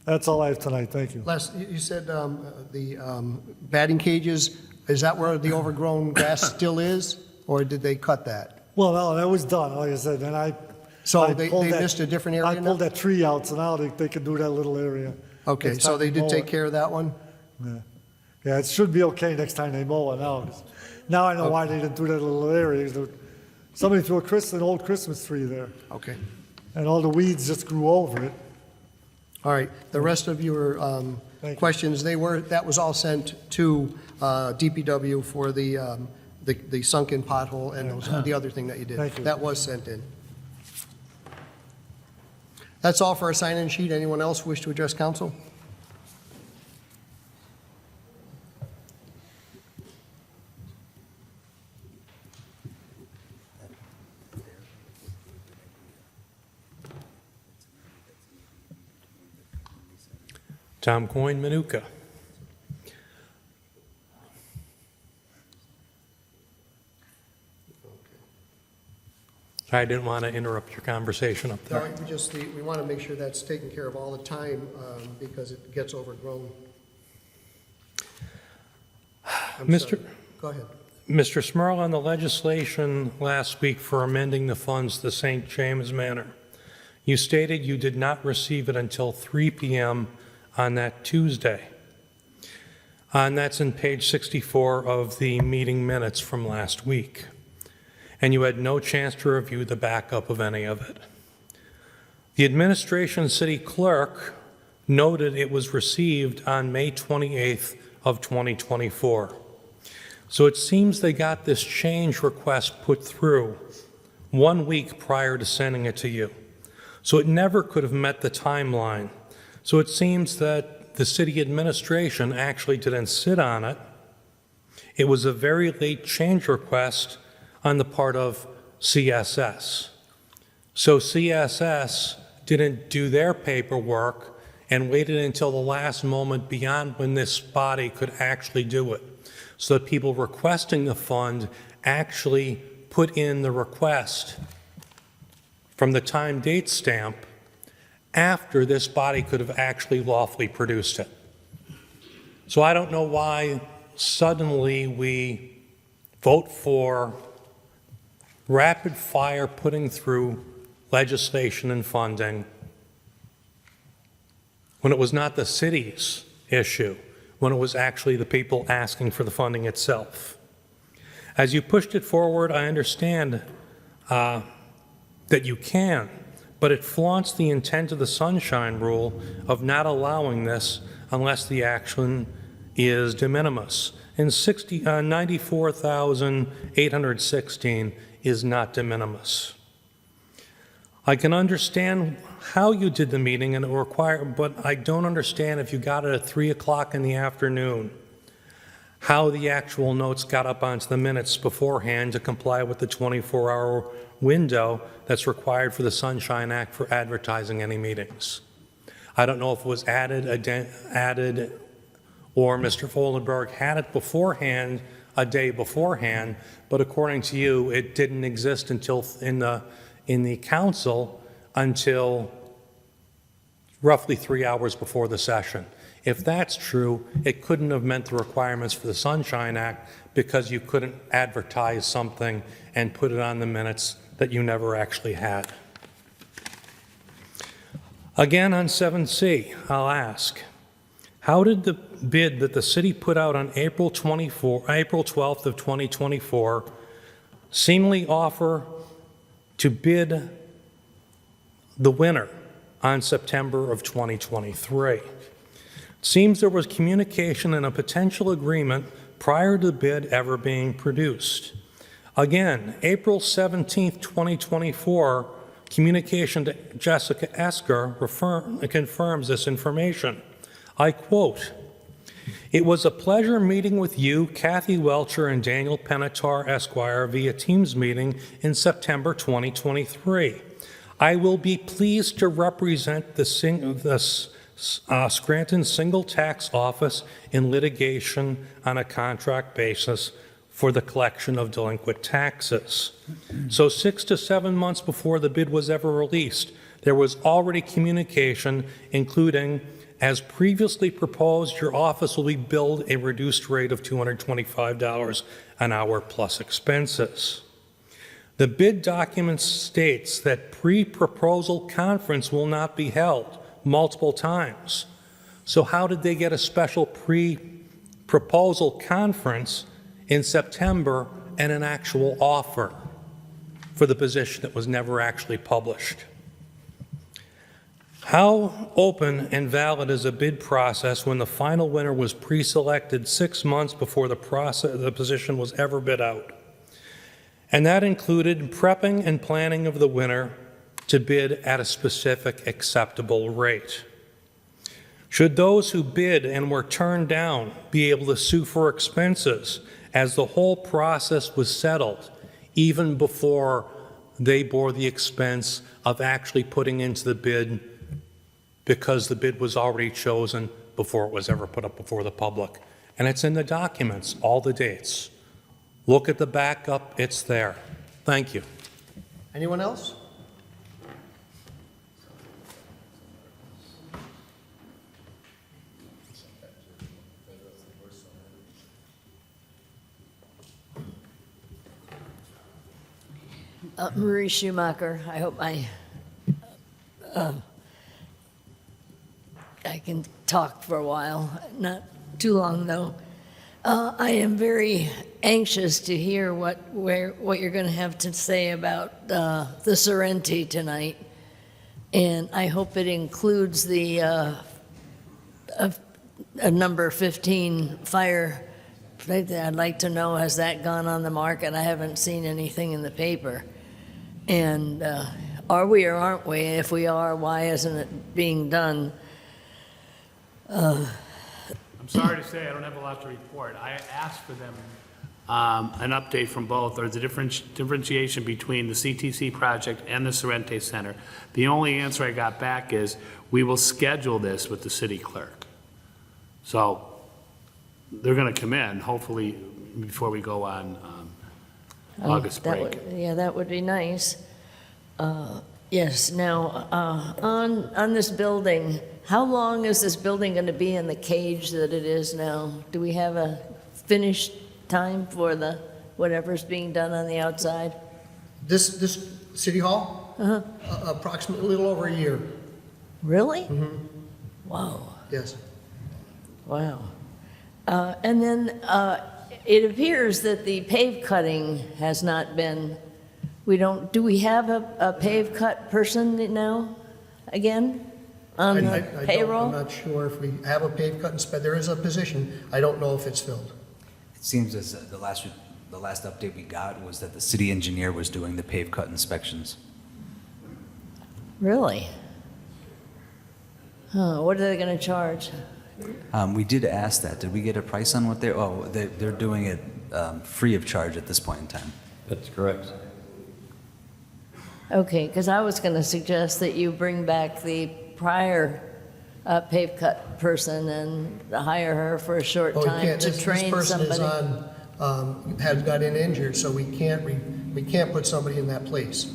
That's all I have tonight. Thank you. Les, you said the batting cages, is that where the overgrown grass still is, or did they cut that? Well, no, that was done, like I said, and So they missed a different area I now? pulled that tree out, so now they could do that little area. Okay, Next so time they did mow take it. care of that one? Yeah, it should be okay next time they mow it now. Now I know why they didn't do that little area. Somebody threw an old Christmas tree there, Okay. and all the weeds just grew over it. All right, the rest of your Thank you. questions, that was all sent to DPW for the sunken pothole and the other thing that you did. Thank you. That was sent in. That's all for our sign-in sheet. Anyone else wish to address council? Tom Coyne, Manuka. I didn't want to interrupt your conversation up No, there. we want to make sure that's taken care of all the time because it gets overgrown. I'm Mr. sorry. Go ahead. Mr. Smurl, on the legislation last week for amending the funds to St. James Manor, you stated you did not receive it until 3 p.m. on that Tuesday. And that's in page 64 of the meeting minutes from last week. And you had no chance to review the backup of any of it. The administration city clerk noted it was received on May 28th of 2024. So it seems they got this change request put through 1 week prior to sending it to you. So it never could have met the timeline. So it seems that the city administration actually didn't sit on it. It was a very late change request on the part of CSS. So CSS didn't do their paperwork and waited until the last moment beyond when this body could actually do it. So that people requesting the fund actually put in the request from the time date stamp after this body could have actually lawfully produced it. So I don't know why suddenly we vote for rapid fire putting through legislation and funding when it was not the city's issue, when it was actually the people asking for the funding itself. As you pushed it forward, I understand that you can, but it flaunts the intent of the Sunshine Rule of not allowing this unless the action is de minimis. And 94,816 is not de minimis. I can understand how you did the meeting and it required, but I don't understand if you got it at 3 o'clock in the afternoon, how the actual notes got up onto the minutes beforehand to comply with the 24-hour window that's required for the Sunshine Act for advertising any meetings. I don't know if it was added or Mr. Voldenberg had it beforehand, a day beforehand, but according to you, it didn't exist until in the council until roughly 3 hours before the session. If that's true, it couldn't have met the requirements for the Sunshine Act because you couldn't advertise something and put it on the minutes that you never actually had. Again, on 7C, I'll ask, how did the bid that the city put out on April 12th of 2024 seemingly offer to bid the winner on September of 2023? It seems there was communication and a potential agreement prior to the bid ever being produced. Again, April 17th, 2024, communication to Jessica Esker confirms this information. I quote, "It was a pleasure meeting with you, Kathy Welcher, and Daniel Penatar, Esquire, via Teams meeting in September 2023. I will be pleased to represent the Scranton Single Tax Office in litigation on a contract basis for the collection of delinquent taxes." So 6 to 7 months before the bid was ever released, there was already communication, including, as previously proposed, your office will be billed a reduced rate of $225 an hour plus expenses. The bid document states that pre-proposal conference will not be held multiple times. So how did they get a special pre-proposal conference in September and an actual offer for the position that was never actually published? How open and valid is a bid process when the final winner was pre-selected 6 months before the position was ever bid out? And that included prepping and planning of the winner to bid at a specific acceptable rate. Should those who bid and were turned down be able to sue for expenses as the whole process was settled even before they bore the expense of actually putting into the bid because the bid was already chosen before it was ever put up before the public? And it's in the documents, all the dates. Look at the backup, it's there. Thank you. Anyone else? Marie Schumacher. I hope I can talk for a while, not too long though. I am very anxious to hear what you're going to have to say about the Sorrento tonight, and I hope it includes the number 15 fire. I'd like to know, has that gone on the market? I haven't seen anything in the paper. And are we or aren't we? If we are, why isn't it being done? I'm sorry to say I don't have a lot to report. I asked for them an update from both, or the differentiation between the CTC project and the Sorrento Center. The only answer I got back is, we will schedule this with the city clerk. So they're going to come in, hopefully, before we go on August break. That would be nice. Yes, now, on this building, how long is this building going to be in the cage that it is now? Do we have a finished time for the whatever's being done on the outside? This City Hall? Approximately a little over a year. Really? Mm-hmm. Wow. Yes. Wow. And then it appears that the pave cutting has not been, do we have a pave cut person now, again, on the payroll? I'm not sure if we have a pave cut inspector. There is a position. I don't know if it's filled. It seems as the last update we got was that the city engineer was doing the pave cut inspections. Really? Huh, what are they going to charge? We did ask that. Did we get a price on what they're doing it free of charge at this point in time. That's correct. Okay, because I was going to suggest that you bring back the prior pave cut person and hire her for a short Well, we time can't. to This train person is somebody. has gotten injured, so we can't put somebody in that place.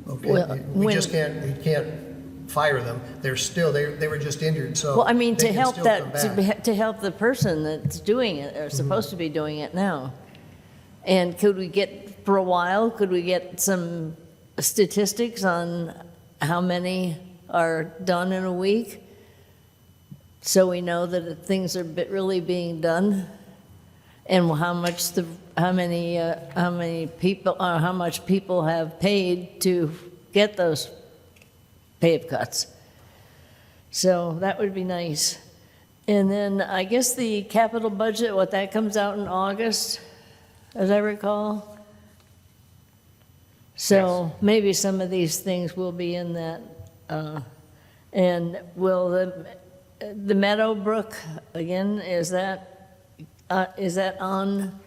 Okay, Well, we can't fire them. They were just injured, so. Well, I mean, they to can help still that, come back. to help the person that's doing it, or supposed to be doing it now. And could we get, for a while, could we get some statistics on how many are done in a week? So we know that things are really being done? And how much how many people, or how much people have paid to get those pave cuts? So that would be nice. And then I guess the capital budget, that comes out in August, as I recall. So maybe some of these things will be in that. And will the Meadowbrook, again, is that on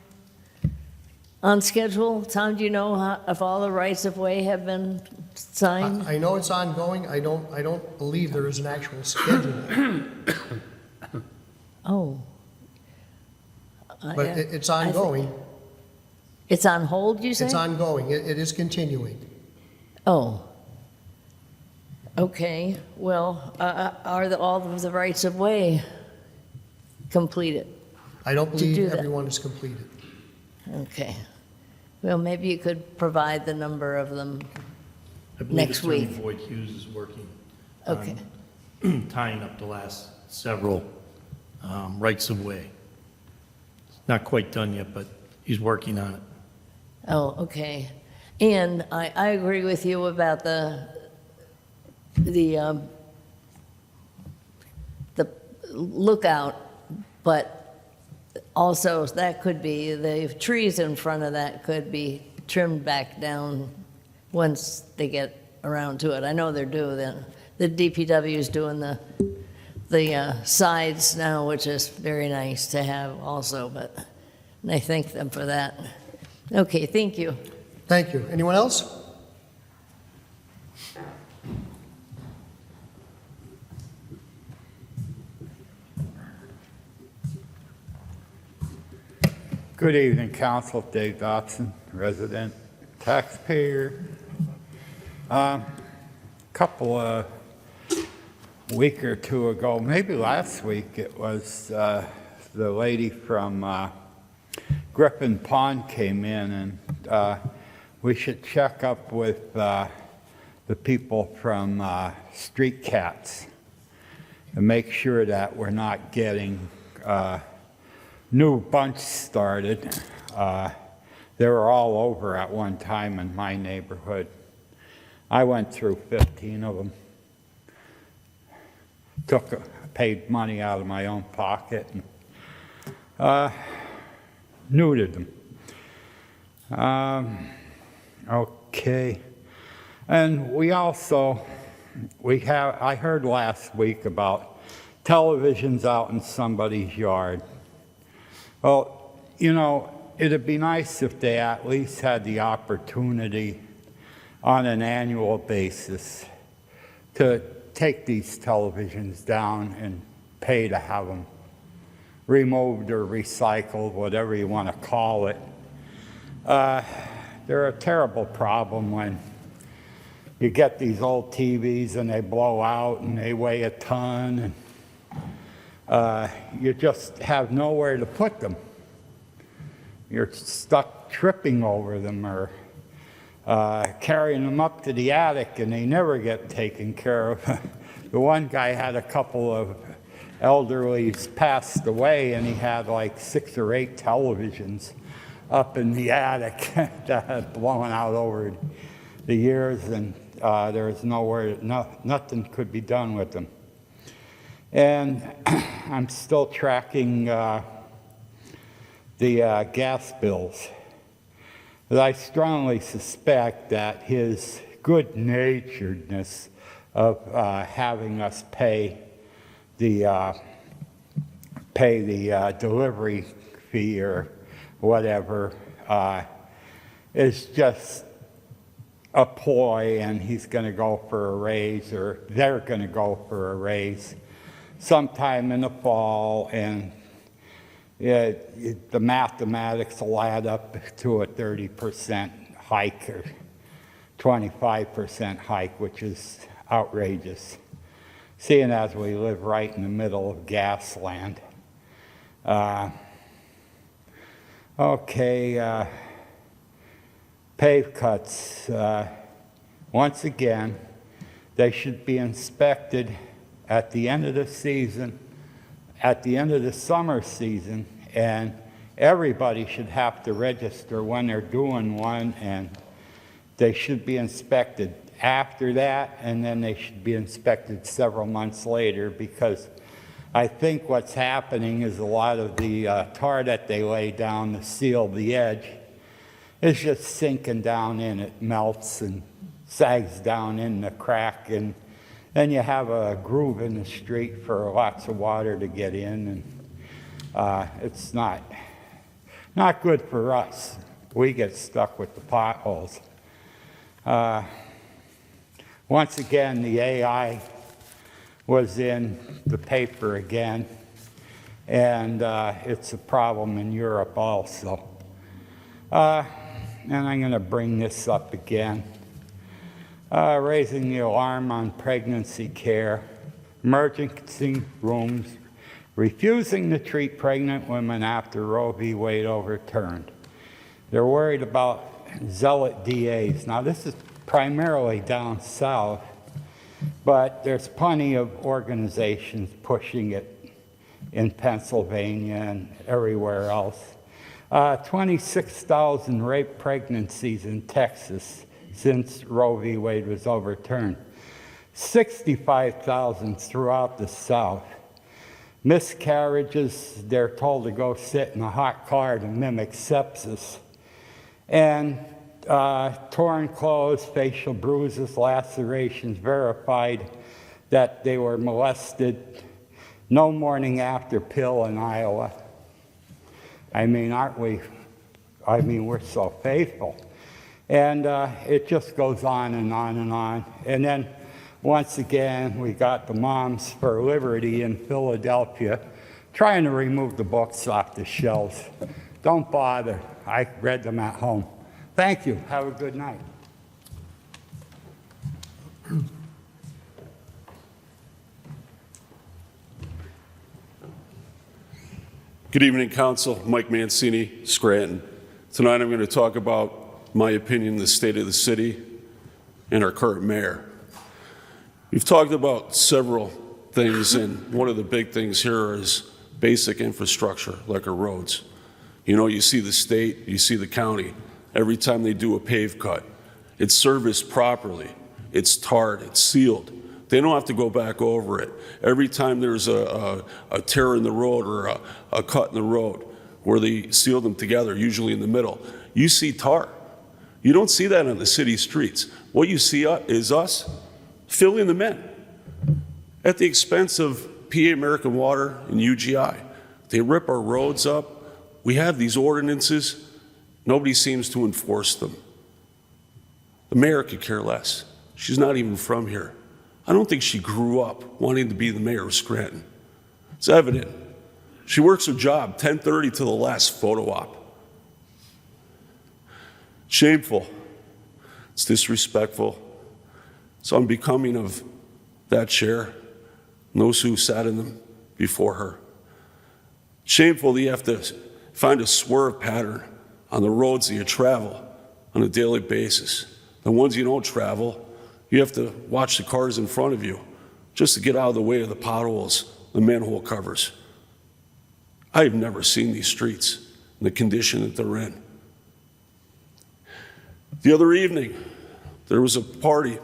schedule? Tom, do you know if all the rights-of-way have been signed? I know it's ongoing. I don't believe there is an actual schedule. Oh. But it's ongoing. It's on hold, you say? It's ongoing. It is continuing. Oh. Okay, well, are all of the rights-of-way completed? I don't To do believe that. everyone is completed. Okay. Well, maybe you could provide the number of them I believe next Attorney week. Boyd Hughes is working Okay. on tying up the last several rights of way. It's not quite done yet, but he's working on it. Oh, okay. And I agree with you about the lookout, but also that could be, the trees in front of that could be trimmed back down once they get around to it. I know they're doing the DPW is doing the sides now, which is very nice to have also, but I thank them for that. Okay, thank you. Thank you. Anyone else? Good evening, Council. Dave Dotson, resident taxpayer. Week or two ago, maybe last week, it was the lady from Griffin Pond came in, and we should check up with the people from Street Cats and make sure that we're not getting new bunch started. They were all over at one time in my neighborhood. I went through 15 of them. Paid money out of my own pocket and neutered them. Okay. And I heard last week about televisions out in somebody's yard. Well, it'd be nice if they at least had the opportunity on an annual basis to take these televisions down and pay to have them removed or recycled, whatever you want to call it. They're a terrible problem when you get these old TVs and they blow out and they weigh a ton, and you just have nowhere to put them. You're stuck tripping over them or carrying them up to the attic, and they never get taken care of. The one guy had a couple of elderly's passed away, and he had like 6 or 8 televisions up in the attic that had blown out over the years, and there was nowhere, nothing could be done with them. And I'm still tracking the gas bills. But I strongly suspect that his good-naturedness of having us pay the delivery fee or whatever is just a ploy, and he's going to go for a raise, or they're going to go for a raise sometime in the fall, and the mathematics will add up to a 30% hike or 25% hike, which is outrageous, seeing as we live right in the middle of gas land. Okay, pave cuts. Once again, they should be inspected at the end of the season, at the end of the summer season, and everybody should have to register when they're doing one, and they should be inspected after that, and then they should be inspected several months later, because I think what's happening is a lot of the tar that they lay down to seal the edge is just sinking down in. It melts and sags down in the crack, and then you have a groove in the street for lots of water to get in, and it's not good for us. We get stuck with the potholes. Once again, the AI was in the paper again, and it's a problem in Europe also. And I'm going to bring this up again. Raising the alarm on pregnancy care, emergency rooms, refusing to treat pregnant women after Roe v. Wade overturned. They're worried about zealot DAs. Now, this is primarily down south, but there's plenty of organizations pushing it in Pennsylvania and everywhere else. 26,000 rape pregnancies in Texas since Roe v. Wade was overturned. 65,000 throughout the South. Miscarriages, they're told to go sit in a hot car to mimic sepsis. And torn clothes, facial bruises, lacerations, verified that they were molested. No morning after pill in Iowa. I mean, aren't we? I mean, we're so faithful. And it just goes on and on and on. And then once again, we got the Moms for Liberty in Philadelphia trying to remove the books off the shelves. Don't bother. I read them at home. Thank you. Have a good night. Good evening, Council. Mike Mancini, Scranton. Tonight I'm going to talk about my opinion of the state of the city and our current mayor. We've talked about several things, and one of the big things here is basic infrastructure, like our roads. You know, you see the state, you see the county. Every time they do a pave cut, it's serviced properly. It's tarred, it's sealed. They don't have to go back over it. Every time there's a tear in the road or a cut in the road where they seal them together, usually in the middle, you see tar. You don't see that on the city streets. What you see is us filling them in at the expense of PA American Water and UGI. They rip our roads up. We have these ordinances. Nobody seems to enforce them. The mayor could care less. She's not even from here. I don't think she grew up wanting to be the mayor of Scranton. It's evident. She works her job 10:30 to the last photo op. Shameful. It's disrespectful. It's unbecoming of that chair and those who sat in them before her. Shameful that you have to find a swerve pattern on the roads that you travel on a daily basis. The ones you don't travel, you have to watch the cars in front of you just to get out of the way of the potholes the manhole covers. I have never seen these streets in the condition that they're in. The other evening, there was a party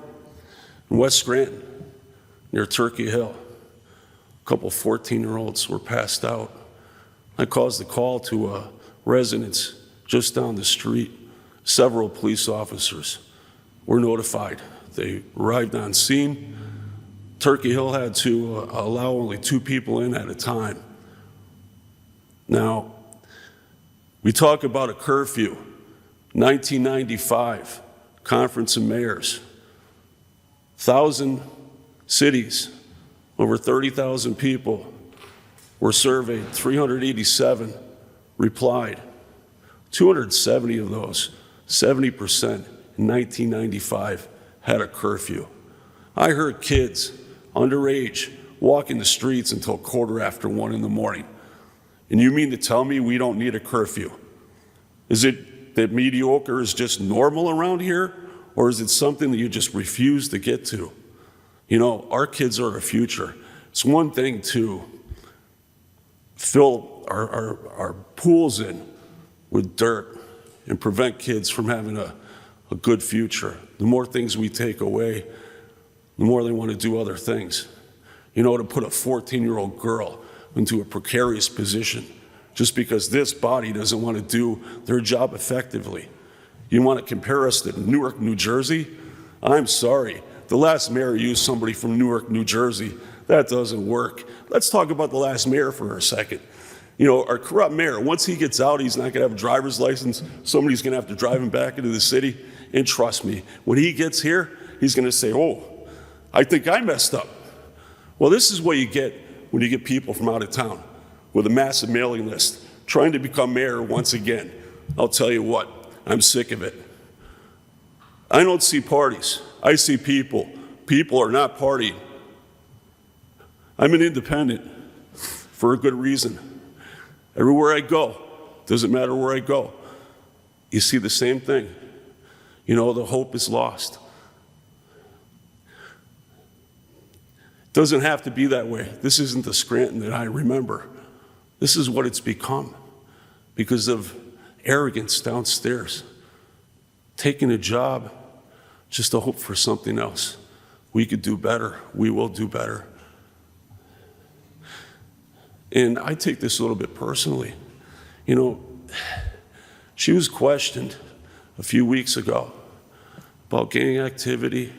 in West Scranton near Turkey Hill. A couple 14-year-olds were passed out. I caused a call to a residence just down the street. Several police officers were notified. They arrived on scene. Turkey Hill had to allow only 2 people in at a time. Now, we talk about a curfew. 1995, Conference of Mayors. 1,000 cities, over 30,000 people were surveyed. 387 replied. 270 of those, 70% in 1995, had a curfew. I heard kids underage walking the streets until 1:15 in the morning. And you mean to tell me we don't need a curfew? Is it that mediocre is just normal around here? Or is it something that you just refuse to get to? You know, our kids are our future. It's one thing to fill our pools in with dirt and prevent kids from having a good future. The more things we take away, the more they want to do other things. You know, to put a 14-year-old girl into a precarious position just because this body doesn't want to do their job effectively. You want to compare us to Newark, New Jersey? I'm sorry. The last mayor used somebody from Newark, New Jersey. That doesn't work. Let's talk about the last mayor for a second. You know, our corrupt mayor, once he gets out, he's not going to have a driver's license. Somebody's going to have to drive him back into the city. And trust me, when he gets here, he's going to say, oh, I think I messed up. Well, this is what you get when you get people from out of town with a massive mailing list trying to become mayor once again. I'll tell you what, I'm sick of it. I don't see parties. I see people. People are not partying. I'm an independent for a good reason. Everywhere I go, doesn't matter where I go, you see the same thing. You know, the hope is lost. It doesn't have to be that way. This isn't the Scranton that I remember. This is what it's become because of arrogance downstairs, taking a job just to hope for something else. We could do better. We will do better. And I take this a little bit personally. You know, she was questioned a few weeks ago about gang activity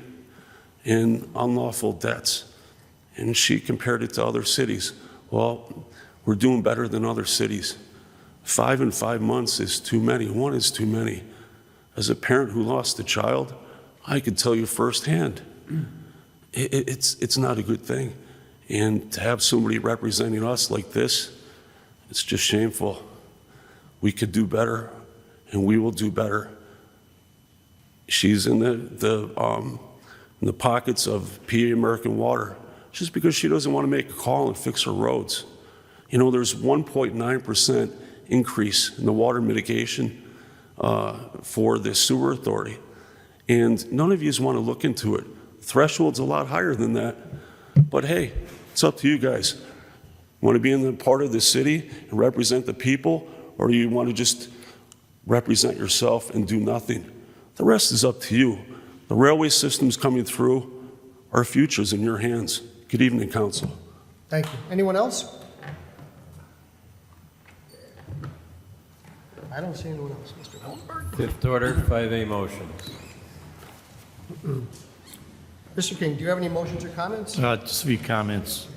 and unlawful debts. And she compared it to other cities. Well, we're doing better than other cities. 5 in 5 months is too many. 1 is too many. As a parent who lost a child, I could tell you firsthand, it's not a good thing. And to have somebody representing us like this, it's just shameful. We could do better, and we will do better. She's in the pockets of PA American Water just because she doesn't want to make a call and fix her roads. You know, there's 1.9% increase in the water mitigation for the sewer authority. And none of you want to look into it. Threshold's a lot higher than that. But hey, it's up to you guys. Want to be in the part of the city and represent the people, or do you want to just represent yourself and do nothing? The rest is up to you. The railway system's coming through. Our future's in your hands. Good evening, Council. Thank you. Anyone else? I don't see anyone else, Mr. Voldenberg. Fifth order, 5A motions. Mr. King, do you have any motions or comments? Just a few comments.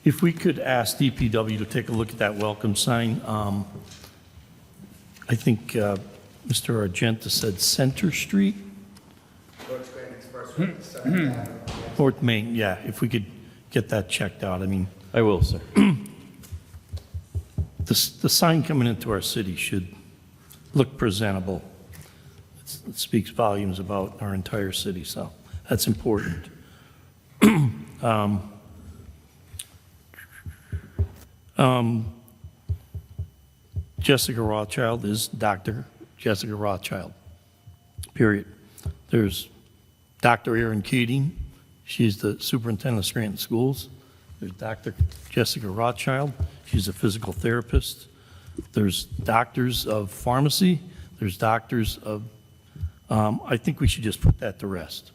If we could ask DPW to take a look at that welcome sign. I think Mr. Argenta said Center Street. North Main, yeah, if we could get that checked out. I mean, I will, sir. the sign coming into our city should look presentable. It speaks volumes about our entire city, so that's important. Jessica Rothchild is Dr. Jessica Rothchild, period. There's Dr. Erin Keating. She's the superintendent of Scranton Schools. There's Dr. Jessica Rothchild. She's a physical therapist. There's doctors of pharmacy. There's doctors of, I think we should just put that to rest,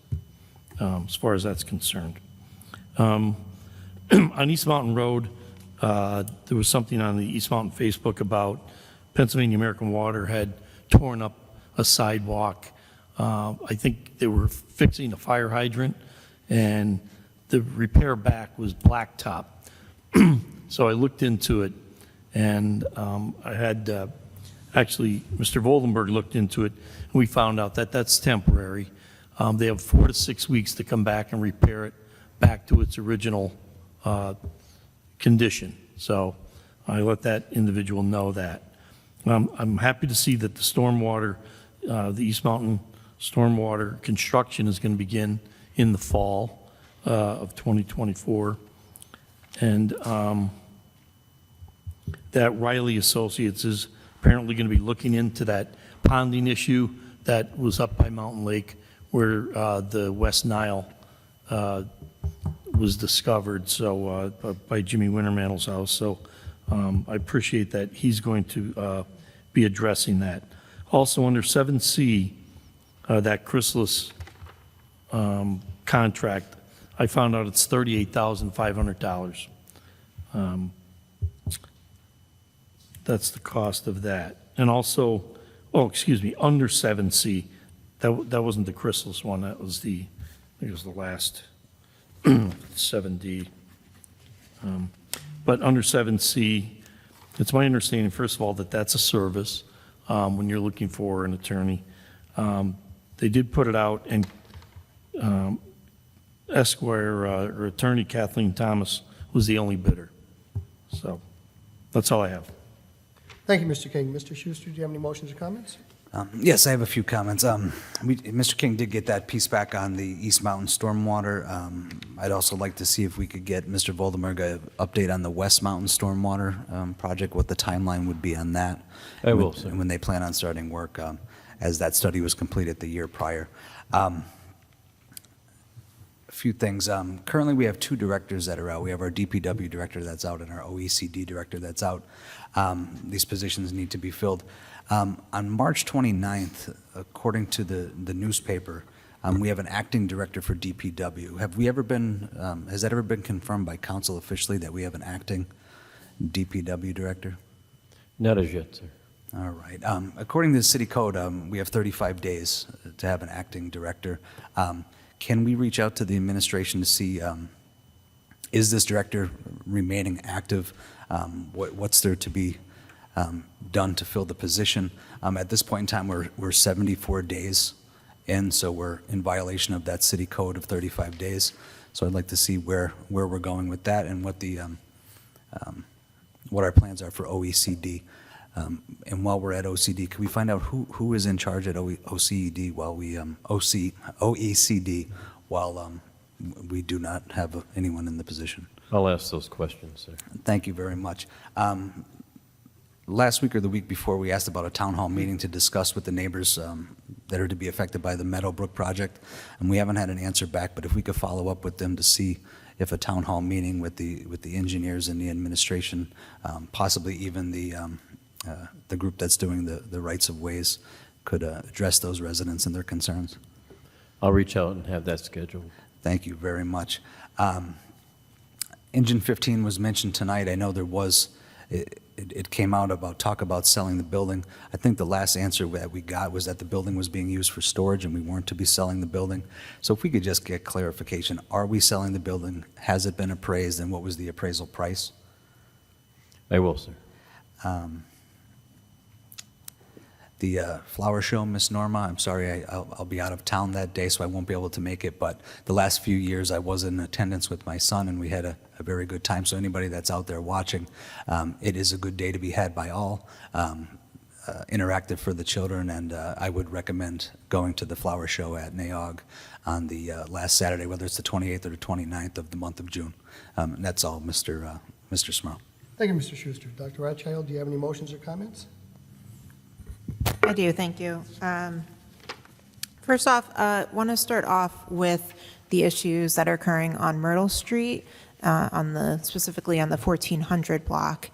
as far as that's concerned. On East Mountain Road, there was something on the East Mountain Facebook about Pennsylvania American Water had torn up a sidewalk. I think they were fixing a fire hydrant, and the repair back was blacktop. So I looked into it, and I had actually Mr. Voldenberg looked into it, and we found out that that's temporary. They have 4 to 6 weeks to come back and repair it back to its original condition. So I let that individual know that. I'm happy to see that the stormwater, the East Mountain stormwater construction is going to begin in the fall of 2024. And that Riley Associates is apparently going to be looking into that ponding issue that was up by Mountain Lake where the West Nile was discovered, so by Jimmy Wintermantle's house. So I appreciate that he's going to be addressing that. Also under 7C, that Chrysalis contract, I found out it's $38,500. That's the cost of that. And also, under 7C, that wasn't the Chrysalis one, that was I think it was the last 7D. But under 7C, it's my understanding, first of all, that that's a service when you're looking for an attorney. They did put it out, and Esquire, or attorney Kathleen Thomas was the only bidder. So that's all I have. Thank you, Mr. King. Mr. Schuster, do you have any motions or comments? Yes, I have a few comments. Mr. King did get that piece back on the East Mountain stormwater. I'd also like to see if we could get Mr. Voldenberg an update on the West Mountain stormwater project, what the timeline would be on that. I will, sir. And when they plan on starting work, as that study was completed the year prior. A few things. Currently, we have 2 directors that are out. We have our DPW director that's out and our OECD director that's out. These positions need to be filled. On March 29th, according to the newspaper, we have an acting director for DPW. Has that ever been confirmed by council officially that we have an acting DPW director? Not as yet, sir. All right. According to the city code, we have 35 days to have an acting director. Can we reach out to the administration to see, is this director remaining active? What's there to be done to fill the position? At this point in time, we're 74 days in, so we're in violation of that city code of 35 days. So I'd like to see where we're going with that and what our plans are for OECD. And while we're at OCD, can we find out who is in charge at OECD while OECD while we do not have anyone in the position? I'll ask those questions, sir. Thank you very much. Last week or the week before, we asked about a town hall meeting to discuss with the neighbors that are to be affected by the Meadowbrook project, and we haven't had an answer back, but if we could follow up with them to see if a town hall meeting with the engineers and the administration, possibly even the group that's doing the rights of ways, could address those residents and their concerns. I'll reach out and have that scheduled. Thank you very much. Engine 15 was mentioned tonight. I know there was, it came out talk about selling the building. I think the last answer that we got was that the building was being used for storage and we weren't to be selling the building. So if we could just get clarification, are we selling the building? Has it been appraised, and what was the appraisal price? I will, sir. The flower show, Miss Norma, I'm sorry, I'll be out of town that day, so I won't be able to make it, but the last few years I was in attendance with my son, and we had a very good time. So anybody that's out there watching, it is a good day to be had by all, interactive for the children, and I would recommend going to the flower show at NAOG on the last Saturday, whether it's the 28th or the 29th of the month of June. And that's all, Mr. Smurl. Thank you, Mr. Schuster. Dr. Rothchild, do you have any motions or comments? I do, thank you. First off, want to start off with the issues that are occurring on Myrtle Street. specifically on the 1400 block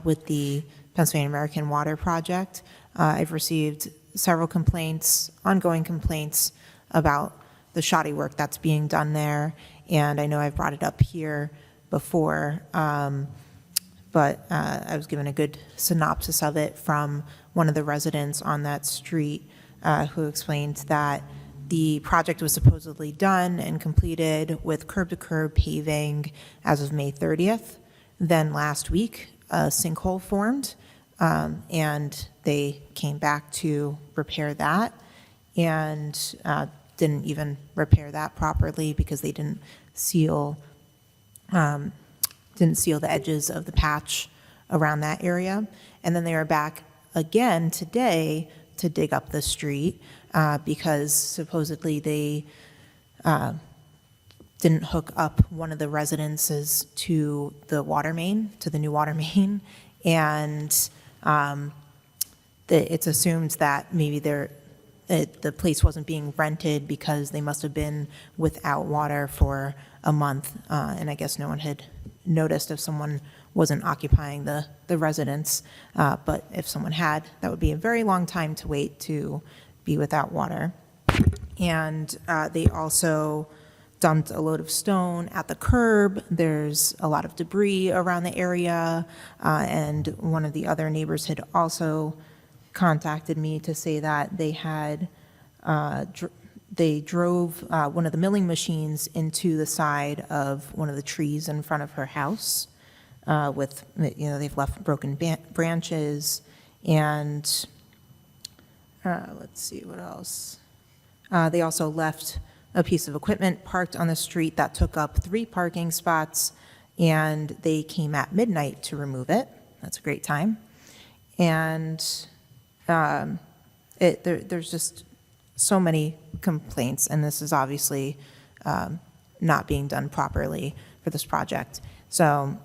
with the Pennsylvania American Water Project. I've received several complaints, ongoing complaints about the shoddy work that's being done there, and I know I've brought it up here before, but I was given a good synopsis of it from one of the residents on that street who explained that the project was supposedly done and completed with curb-to-curb paving as of May 30th. Then last week, a sinkhole formed, and they came back to repair that, and didn't even repair that properly because they didn't seal the edges of the patch around that area. And then they are back again today to dig up the street because supposedly they didn't hook up one of the residences to the water main, to the new water main, and it's assumed that maybe the place wasn't being rented because they must have been without water for a month, and I guess no one had noticed if someone wasn't occupying the residence, but if someone had, that would be a very long time to wait to be without water. And they also dumped a load of stone at the curb. There's a lot of debris around the area, and one of the other neighbors had also contacted me to say that they had they drove one of the milling machines into the side of one of the trees in front of her house with, they've left broken branches, and let's see what else. They also left a piece of equipment parked on the street that took up 3 parking spots, and they came at midnight to remove it. That's a great time. And there's just so many complaints, and this is obviously not being done properly for this project. So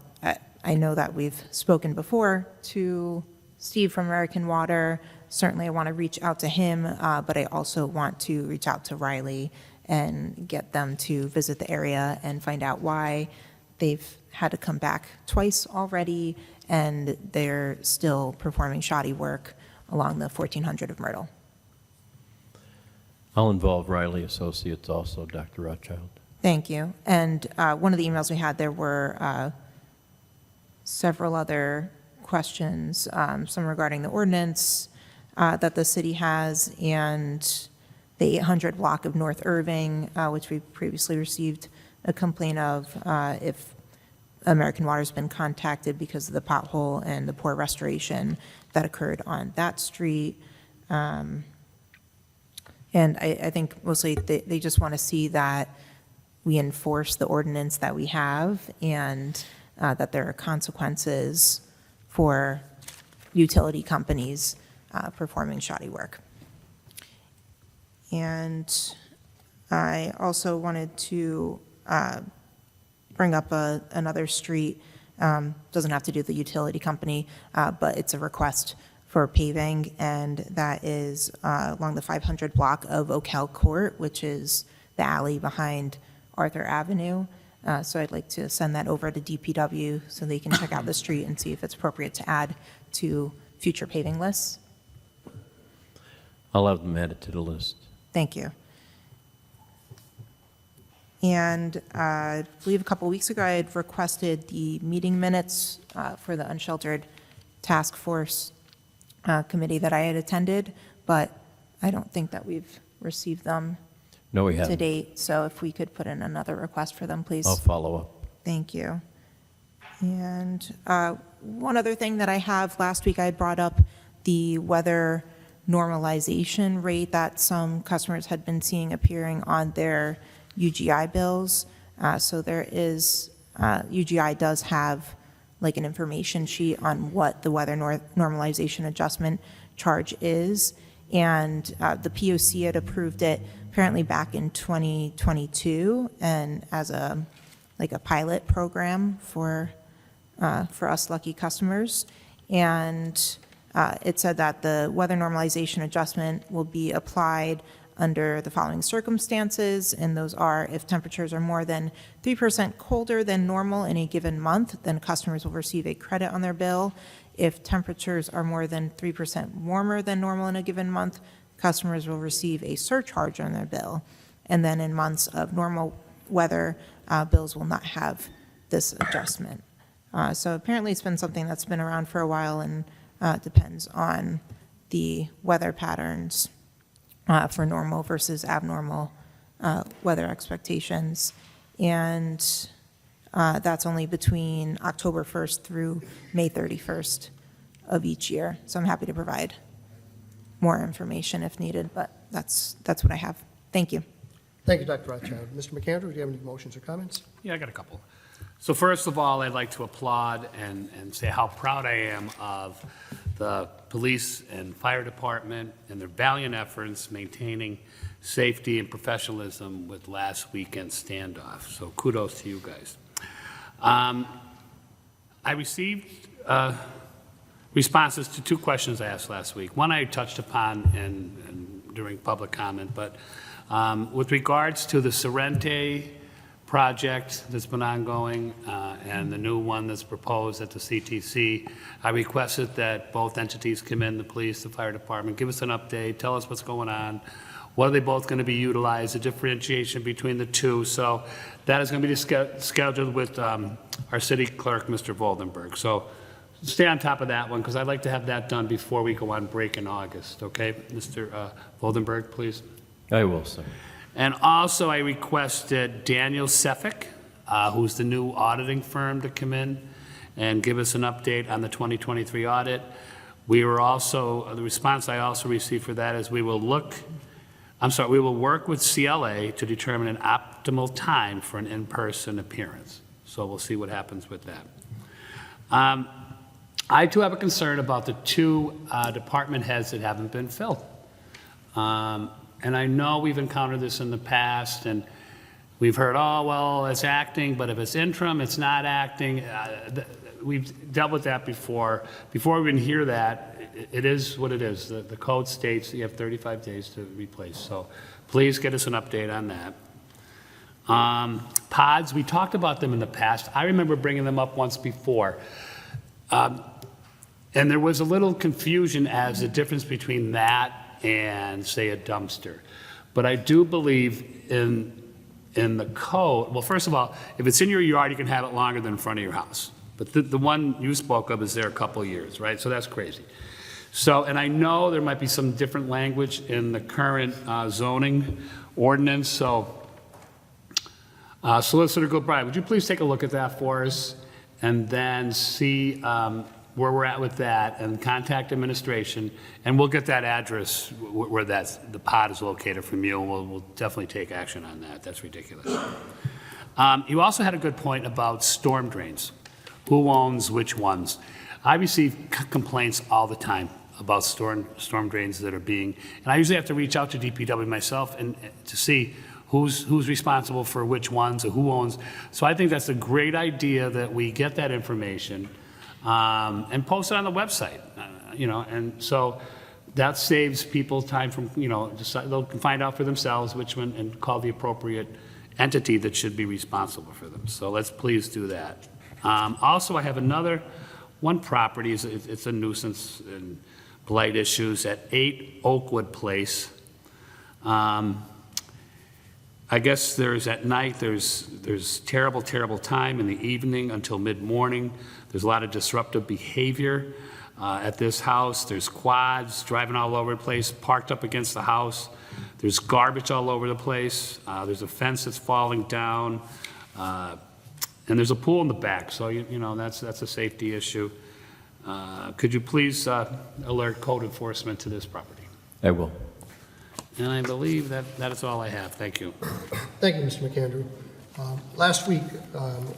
I know that we've spoken before to Steve from American Water. Certainly I want to reach out to him, but I also want to reach out to Riley and get them to visit the area and find out why they've had to come back twice already and they're still performing shoddy work along the 1400 of Myrtle. I'll involve Riley Associates also, Dr. Rothchild. Thank you. And one of the emails we had, there were several other questions, some regarding the ordinance that the city has, and the 800 block of North Irving, which we previously received a complaint of if American Water's been contacted because of the pothole and the poor restoration that occurred on that street. And I think mostly they just want to see that we enforce the ordinance that we have, and that there are consequences for utility companies performing shoddy work. And I also wanted to bring up another street. Doesn't have to do with the utility company, but it's a request for paving, and that is along the 500 block of O'Kell Court, which is the alley behind Arthur Avenue. So I'd like to send that over to DPW so they can check out the street and see if it's appropriate to add to future paving lists. I'll have them added to the list. Thank you. And I believe a couple weeks ago, I had requested the meeting minutes for the Unsheltered Task Force committee that I had attended, but I don't think that we've received them No, we to haven't. date. So if we could put in another request for them, please. I'll follow up. Thank you. And one other thing that I have, last week I had brought up the weather normalization rate that some customers had been seeing appearing on their UGI bills. So there is, UGI does have like an information sheet on what the weather normalization adjustment charge is. And the POC had approved it apparently back in 2022 and as a pilot program for us lucky customers. And it said that the weather normalization adjustment will be applied under the following circumstances, and those are if temperatures are more than 3% colder than normal in a given month, then customers will receive a credit on their bill. If temperatures are more than 3% warmer than normal in a given month, customers will receive a surcharge on their bill. And then in months of normal weather, bills will not have this adjustment. So apparently it's been something that's been around for a while and depends on the weather patterns for normal versus abnormal weather expectations. And that's only between October 1st through May 31st of each year. So I'm happy to provide more information if needed, but that's what I have. Thank you. Thank you, Dr. Rothchild. Mr. McAndrew, do you have any motions or comments? Yeah, I got a couple. So first of all, I'd like to applaud and say how proud I am of the police and fire department and their valiant efforts maintaining safety and professionalism with last weekend's standoff. So kudos to you guys. I received responses to two questions I asked last week. One I touched upon during public comment, but with regards to the Sorrente project that's been ongoing and the new one that's proposed at the CTC, I requested that both entities come in, the police, the fire department, give us an update, tell us what's going on, what are they both going to be utilized, the differentiation between the two. So that is going to be scheduled with our city clerk, Mr. Voldenberg. So stay on top of that one, because I'd like to have that done before we go on break in August. Okay, Mr. Voldenberg, please. I will, sir. And also, I requested Daniel Sefik, who's the new auditing firm, to come in and give us an update on the 2023 audit. We were also, the response I also received for that is we will work with CLA to determine an optimal time for an in-person appearance. So we'll see what happens with that. I too have a concern about the two department heads that haven't been filled. And I know we've encountered this in the past, and we've heard, oh, well, it's acting, but if it's interim, it's not acting. We've dealt with that before. Before we even hear that, it is what it is. The code states that you have 35 days to replace. So please get us an update on that. Pods, we talked about them in the past. I remember bringing them up once before. And there was a little confusion as the difference between that and say a dumpster. But I do believe in the code, well, first of all, if it's in your yard, you can have it longer than in front of your house. But the one you spoke of is there a couple of years, right? So that's crazy. So, and I know there might be some different language in the current zoning ordinance. So Solicitor Gilbride, would you please take a look at that for us and then see where we're at with that, and contact administration, and we'll get that address where the pod is located from you, and we'll definitely take action on that. That's ridiculous. You also had a good point about storm drains. Who owns which ones? I receive complaints all the time about storm drains that are being, and I usually have to reach out to DPW myself and to see who's responsible for which ones or who owns. So I think that's a great idea that we get that information and post it on the website, and so that saves people time from, they'll find out for themselves which one and call the appropriate entity that should be responsible for them. So let's please do that. Also, I have one property, it's a nuisance and blight issues at 8 Oakwood Place. I guess at night, there's terrible time in the evening until mid-morning. There's a lot of disruptive behavior at this house. There's quads driving all over the place, parked up against the house. There's garbage all over the place. There's a fence that's falling down. And there's a pool in the back, so that's a safety issue. Could you please alert code enforcement to this property? I will. And I believe that is all I have. Thank you. Thank you, Mr. McAndrew. Last week,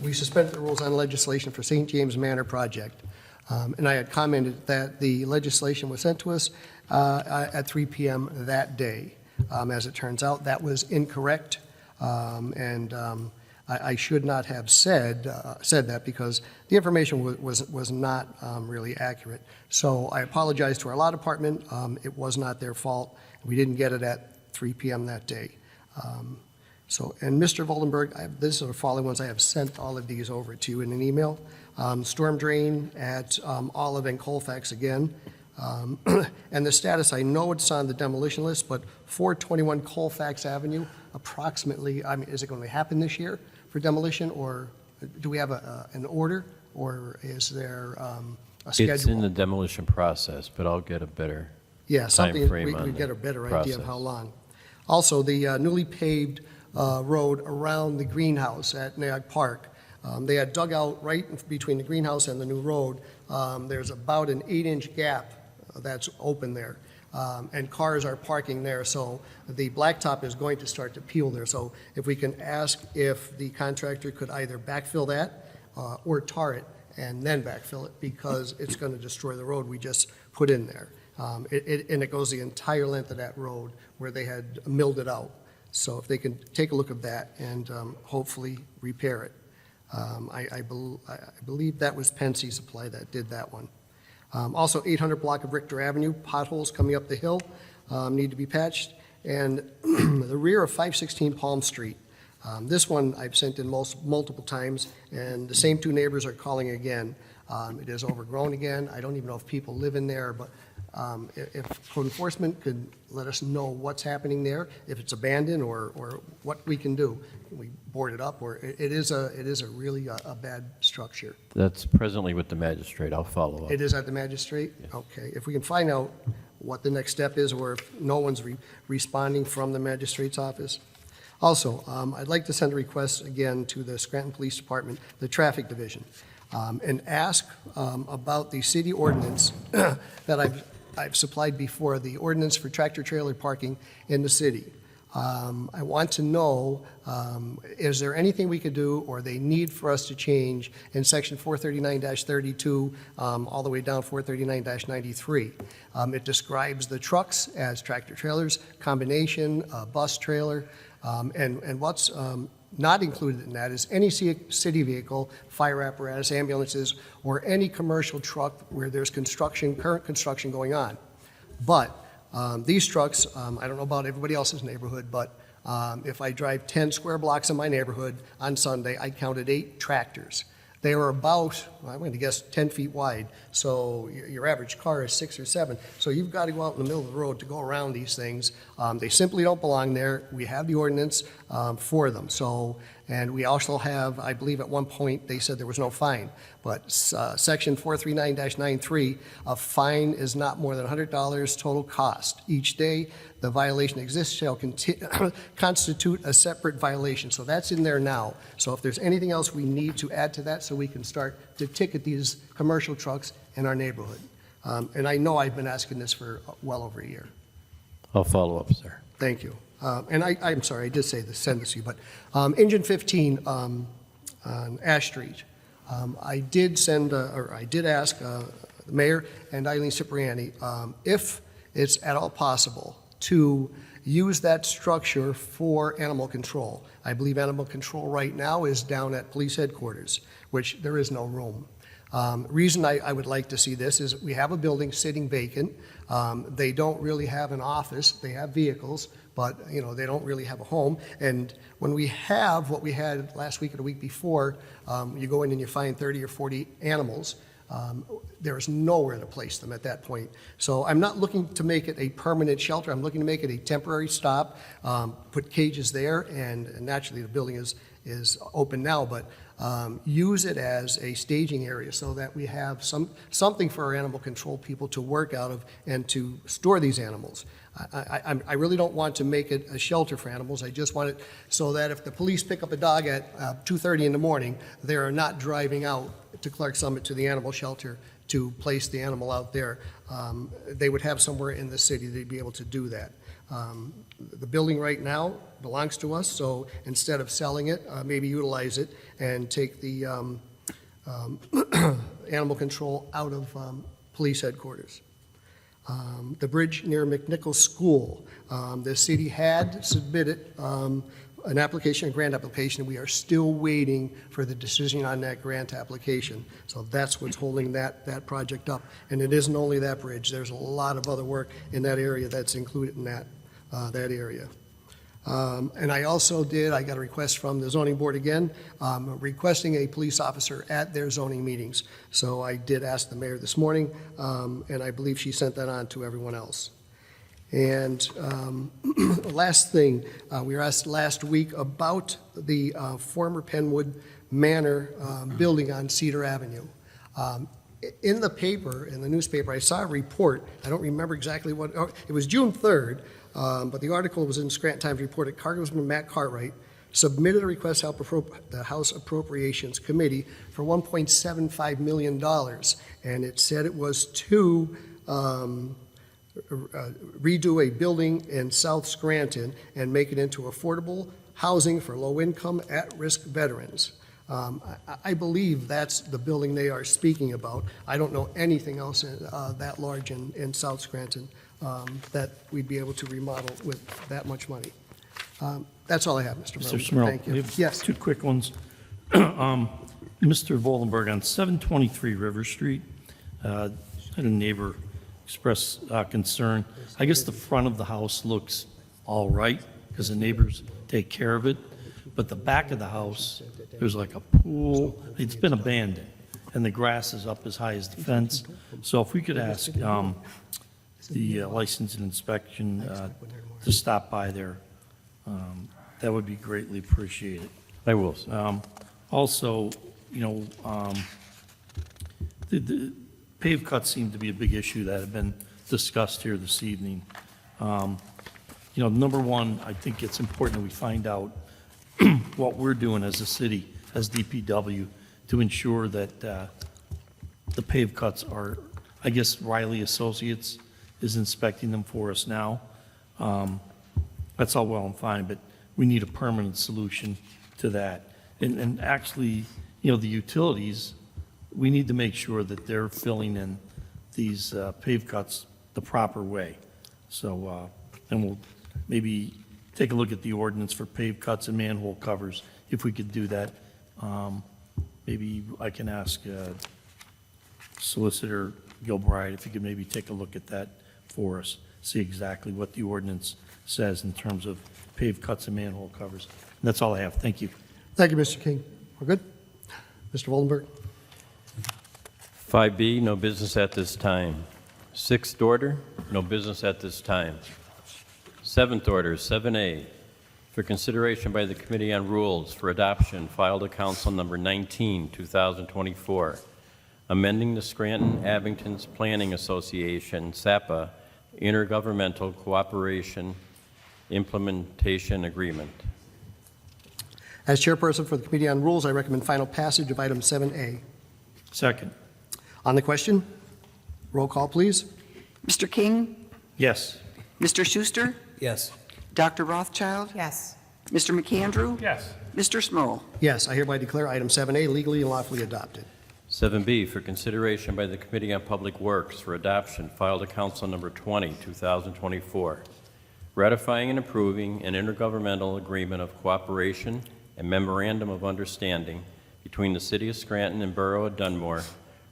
we suspended the rules on legislation for St. James Manor project. And I had commented that the legislation was sent to us at 3 p.m. that day. As it turns out, that was incorrect. I should not have said that because the information was not really accurate. So I apologize to our law department. It was not their fault. We didn't get it at 3 PM that day. So, and Mr. Voldenberg, these are the following ones. I have sent all of these over to you in an email. Storm drain at Olive and Colfax again. And the status, I know it's on the demolition list, but 421 Colfax Avenue, approximately, I mean, is it going to happen this year for demolition, or do we have an order, or is there a schedule? It's in the demolition process, but I'll get a better something timeframe on we the get a better idea process. of how long. Also, the newly paved road around the greenhouse at Nag Park. They had dug out right between the greenhouse and the new road. There's about an 8-inch gap that's open there, and cars are parking there. So the blacktop is going to start to peel there. So if we can ask if the contractor could either backfill that or tar it and then backfill it, because it's going to destroy the road we just put in there. And it goes the entire length of that road where they had milled it out. So if they can take a look at that and hopefully repair it. I believe that was Pensy Supply that did that one. Also, 800 block of Richter Avenue, potholes coming up the hill need to be patched. And the rear of 516 Palm Street. This one I've sent in multiple times, and the same 2 neighbors are calling again. It is overgrown again. I don't even know if people live in there, but if code enforcement could let us know what's happening there, if it's abandoned or what we can do. Can we board it up, or it is a really a bad structure. That's presently with the magistrate. I'll follow up. It is at the magistrate? Yes. Okay. If we can find out what the next step is, or if no one's responding from the magistrate's office. Also, I'd like to send a request again to the Scranton Police Department, the Traffic Division, and ask about the city ordinance that I've supplied before, the ordinance for tractor-trailer parking in the city. I want to know, is there anything we could do or they need for us to change in section 439-32 all the way down 439-93? It describes the trucks as tractor-trailers, combination, bus trailer, and what's not included in that is any city vehicle, fire apparatus, ambulances, or any commercial truck where there's current construction going on. But these trucks, I don't know about everybody else's neighborhood, but if I drive 10 square blocks in my neighborhood on Sunday, I counted 8 tractors. They were about, I'm going to guess, 10 feet wide, so your average car is 6 or 7. So you've got to go out in the middle of the road to go around these things. They simply don't belong there. We have the ordinance for them. So, and we also have, I believe at one point, they said there was no fine, but section 439-93, a fine is not more than $100 total cost. Each day the violation exists shall constitute a separate violation. So that's in there now. So if there's anything else we need to add to that so we can start to ticket these commercial trucks in our neighborhood. And I know I've been asking this for well over a year. I'll follow up, sir. Thank you. And I'm sorry, I did say this, send this to you, but Engine 15 on Ash Street, I did ask the mayor and Eileen Cipriani if it's at all possible to use that structure for animal control. I believe animal control right now is down at police headquarters, which there is no room. Reason I would like to see this is we have a building sitting vacant. They don't really have an office. They have vehicles, but they don't really have a home. And when we have what we had last week or the week before, you go in and you find 30 or 40 animals. There's nowhere to place them at that point. So I'm not looking to make it a permanent shelter. I'm looking to make it a temporary stop, put cages there, and naturally the building is open now, but use it as a staging area so that we have something for our animal control people to work out of and to store these animals. I really don't want to make it a shelter for animals. I just want it so that if the police pick up a dog at 2:30 in the morning, they are not driving out to Clark Summit to the animal shelter to place the animal out there. They would have somewhere in the city they'd be able to do that. The building right now belongs to us, so instead of selling it, maybe utilize it and take the animal control out of police headquarters. The bridge near McNichol School, the city had submitted an application, a grant application. We are still waiting for the decision on that grant application. So that's what's holding that project up. And it isn't only that bridge. There's a lot of other work in that area that's included in that. that area. And I also I got a request from the zoning board again, requesting a police officer at their zoning meetings. So I did ask the mayor this morning, and I believe she sent that on to everyone else. And last thing, we were asked last week about the former Penwood Manor building on Cedar Avenue. In the paper, in the newspaper, I saw a report. I don't remember exactly what, it was June 3rd, but the article was in Scranton Times Report. Congressman Matt Cartwright submitted a request to the House Appropriations Committee for $1.75 million. And it said it was to redo a building in South Scranton and make it into affordable housing for low-income, at-risk veterans. I believe that's the building they are speaking about. I don't know anything else that large in South Scranton that we'd be able to remodel with that much money. That's all I have, Mr. Mr. Merrill. Smurl, Thank you. we have Yes. two quick ones. Mr. Voldenberg, on 723 River Street, had a neighbor express concern. I guess the front of the house looks all right because the neighbors take care of it, but the back of the house, there's like a pool. It's been abandoned, and the grass is up as high as the fence. So if we could ask the license and inspection to stop by there, that would be greatly appreciated. I will. Also, the pave cuts seem to be a big issue that have been discussed here this evening. Number one, I think it's important that we find out what we're doing as a city, as DPW, to ensure that the pave cuts are, I guess Riley Associates is inspecting them for us now. That's all well and fine, but we need a permanent solution to that. And actually, the utilities, we need to make sure that they're filling in these pave cuts the proper way. So, and we'll maybe take a look at the ordinance for pave cuts and manhole covers, if we could do that. Maybe I can ask Solicitor Gilbride if he could maybe take a look at that for us, see exactly what the ordinance says in terms of pave cuts and manhole covers. And that's all I have. Thank you. Thank you, Mr. King. We're good? Mr. Voldenberg? 5B, no business at this time. Sixth order, no business at this time. Seventh order, 7A, for consideration by the Committee on Rules for adoption, filed to Council number 19, 2024, amending the Scranton Abington's Planning Association, SAPA, Intergovernmental Cooperation Implementation Agreement. As chairperson for the Committee on Rules, I recommend final passage of item 7A. Second. On the question, roll call, please. Mr. King? Yes. Mr. Schuster? Yes. Dr. Rothchild? Yes. Mr. McAndrew? Yes. Mr. Smurl? Yes, I hereby declare item 7A legally and lawfully adopted. 7B, for consideration by the Committee on Public Works for adoption, filed to Council number 20, 2024, ratifying and approving an intergovernmental agreement of cooperation and memorandum of understanding between the City of Scranton and Borough of Dunmore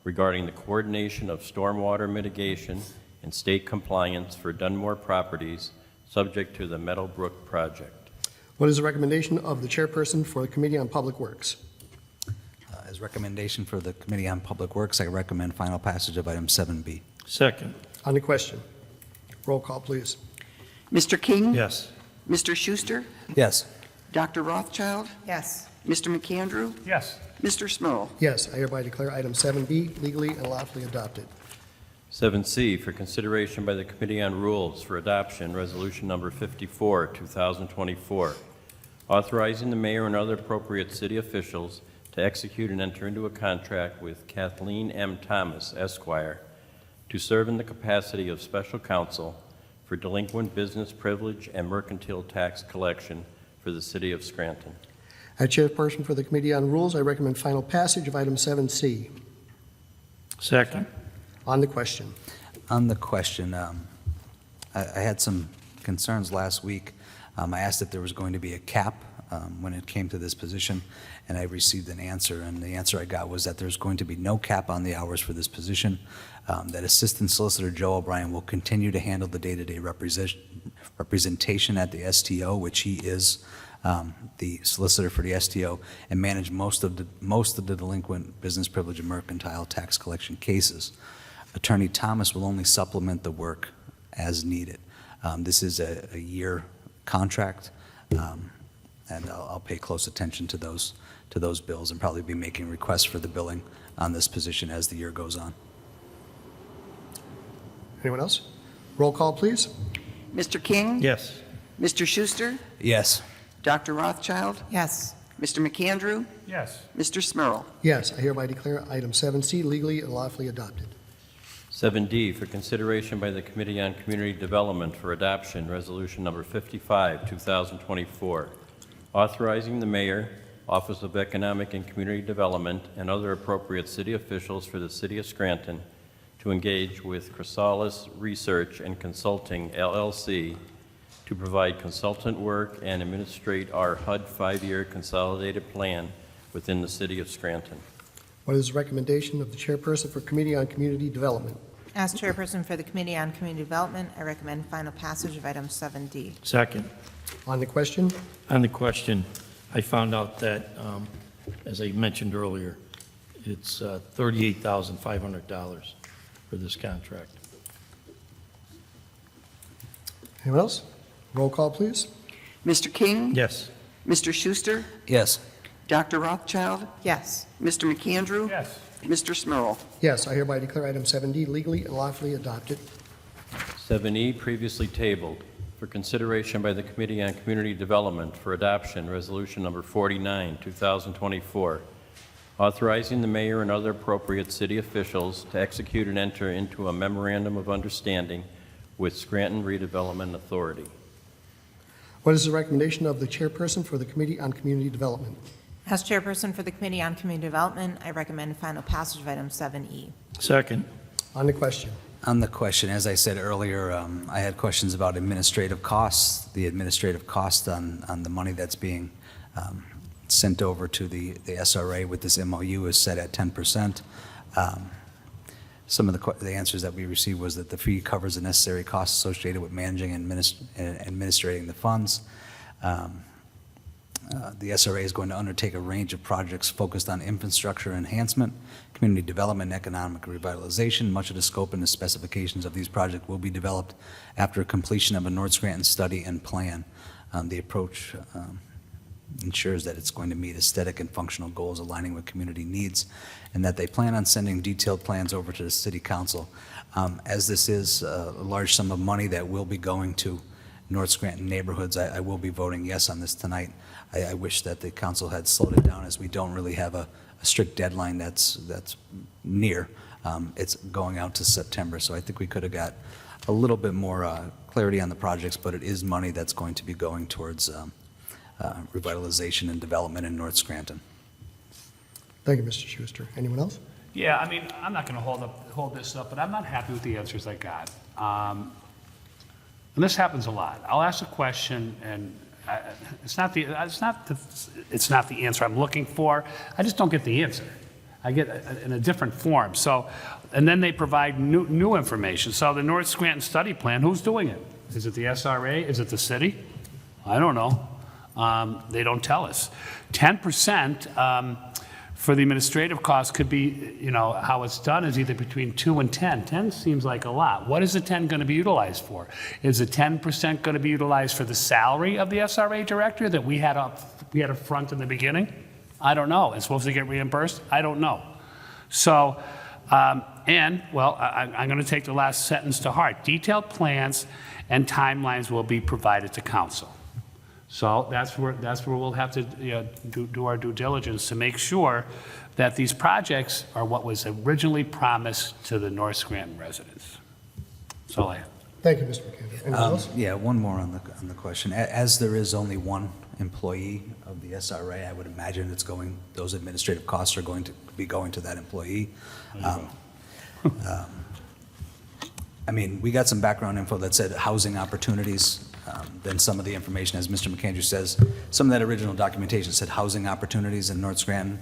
regarding the coordination of stormwater mitigation and state compliance for Dunmore properties subject to the Meadowbrook project. What is the recommendation of the chairperson for the Committee on Public Works? As recommendation for the Committee on Public Works, I recommend final passage of item 7B. Second. On the question, roll call, please. Mr. King? Yes. Mr. Schuster? Yes. Dr. Rothchild? Yes. Mr. McAndrew? Yes. Mr. Smurl? Yes, I hereby declare item 7B legally and lawfully adopted. 7C, for consideration by the Committee on Rules for adoption, resolution number 54, 2024, authorizing the mayor and other appropriate city officials to execute and enter into a contract with Kathleen M. Thomas, Esquire, to serve in the capacity of special counsel for delinquent business privilege and mercantile tax collection for the city of Scranton. As chairperson for the Committee on Rules, I recommend final passage of item 7C. Second. On the question. On the question, I had some concerns last week. I asked if there was going to be a cap when it came to this position, and I received an answer, and the answer I got was that there's going to be no cap on the hours for this position, that Assistant Solicitor Joe O'Brien will continue to handle the day-to-day representation at the STO, which he is the solicitor for the STO, and manage most of the delinquent business privilege and mercantile tax collection cases. Attorney Thomas will only supplement the work as needed. This is a year contract, and I'll pay close attention to those bills and probably be making requests for the billing on this position as the year goes on. Anyone else? Roll call, please. Mr. King? Yes. Mr. Schuster? Yes. Dr. Rothchild? Yes. Mr. McAndrew? Yes. Mr. Smurl? Yes, I hereby declare item 7C legally and lawfully adopted. 7D for consideration by the Committee on Community Development for adoption, Resolution Number 55, 2024, authorizing the Mayor, Office of Economic and Community Development, and other appropriate city officials for the City of Scranton to engage with Chrysalis Research and Consulting, LLC, to provide consultant work and administrate our HUD 5-year consolidated plan within the City of Scranton. What is the recommendation of the chairperson for Committee on Community Development? As chairperson for the Committee on Community Development, I recommend final passage of item 7D. Second. On the question? On the question, I found out that, as I mentioned earlier, it's $38,500 for this contract. Anyone else? Roll call, please. Mr. King? Yes. Mr. Schuster? Yes. Dr. Rothchild? Yes. Mr. McAndrew? Yes. Mr. Smurl? Yes, I hereby declare item 7D legally and lawfully adopted. 7E, previously tabled, for consideration by the Committee on Community Development for adoption, Resolution Number 49, 2024, authorizing the mayor and other appropriate city officials to execute and enter into a memorandum of understanding with Scranton Redevelopment Authority. What is the recommendation of the chairperson for the Committee on Community Development? As chairperson for the Committee on Community Development, I recommend final passage of item 7E. Second. On the question? On the question, as I said earlier, I had questions about administrative costs. The administrative cost on the money that's being sent over to the SRA with this MOU is set at 10%. Some of the answers that we received was that the fee covers the necessary costs associated with managing and administrating the funds. The SRA is going to undertake a range of projects focused on infrastructure enhancement, community development, and economic revitalization. Much of the scope and the specifications of these projects will be developed after completion of a North Scranton study and plan. The approach ensures that it's going to meet aesthetic and functional goals aligning with community needs, and that they plan on sending detailed plans over to the City Council. As this is a large sum of money that will be going to North Scranton neighborhoods, I will be voting yes on this tonight. I wish that the council had slowed it down, as we don't really have a strict deadline that's near. It's going out to September, so I think we could have got a little bit more clarity on the projects, but it is money that's going to be going towards revitalization and development in North Scranton. Thank you, Mr. Schuster. Anyone else? Yeah, I mean, I'm not going to hold this up, but I'm not happy with the answers I got. And this happens a lot. I'll ask a question, and it's not the answer I'm looking for. I just don't get the answer. I get in a different form. So, and then they provide new information. So the North Scranton study plan, who's doing it? Is it the SRA? Is it the city? I don't know. They don't tell us. 10% for the administrative costs could be, how it's done is either between 2 and 10. 10 seems like a lot. What is the 10 going to be utilized for? Is the 10% going to be utilized for the salary of the SRA director that we had up front in the beginning? I don't know. It's supposed to get reimbursed? I don't know. So, I'm going to take the last sentence to heart. Detailed plans and timelines will be provided to council. So that's where we'll have to do our due diligence to make sure that these projects are what was originally promised to the North Scranton residents. That's all I have. Thank you, Mr. McAndrew. Anyone else? Yeah, one more on the question. As there is only one employee of the SRA, I would imagine those administrative costs are going to be going to that employee. I mean, we got some background info that said housing opportunities Then some of the information, as Mr. McAndrew says, some of that original documentation said housing opportunities in North Scranton.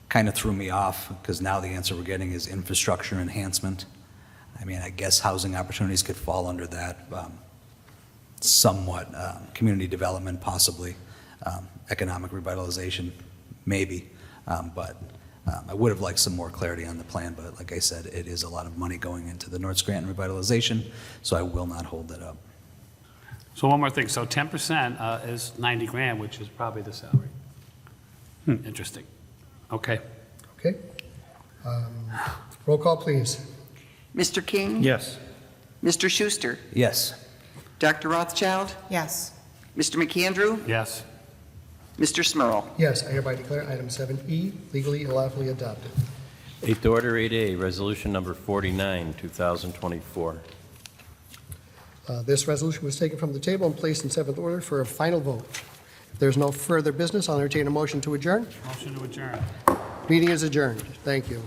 Kind of threw me off, because now the answer we're getting is infrastructure enhancement. I mean, I guess housing opportunities could fall under that somewhat. Community development, possibly. Economic revitalization, maybe. But I would have liked some more clarity on the plan, but like I said, it is a lot of money going into the North Scranton revitalization, so I will not hold that up. So one more thing, so 10% is 90 grand, which is probably the salary. Interesting. Okay. Okay. Roll call, please. Mr. King? Yes. Mr. Schuster? Yes. Dr. Rothschild? Yes. Mr. McAndrew? Yes. Mr. Smurl? Yes, I hereby declare item 7E legally and lawfully adopted. Eighth order, 8A, resolution number 49, 2024. This resolution was taken from the table and placed in seventh order for a final vote. If there's no further business, I'll entertain a motion to adjourn. Motion to adjourn. Meeting is adjourned. Thank you.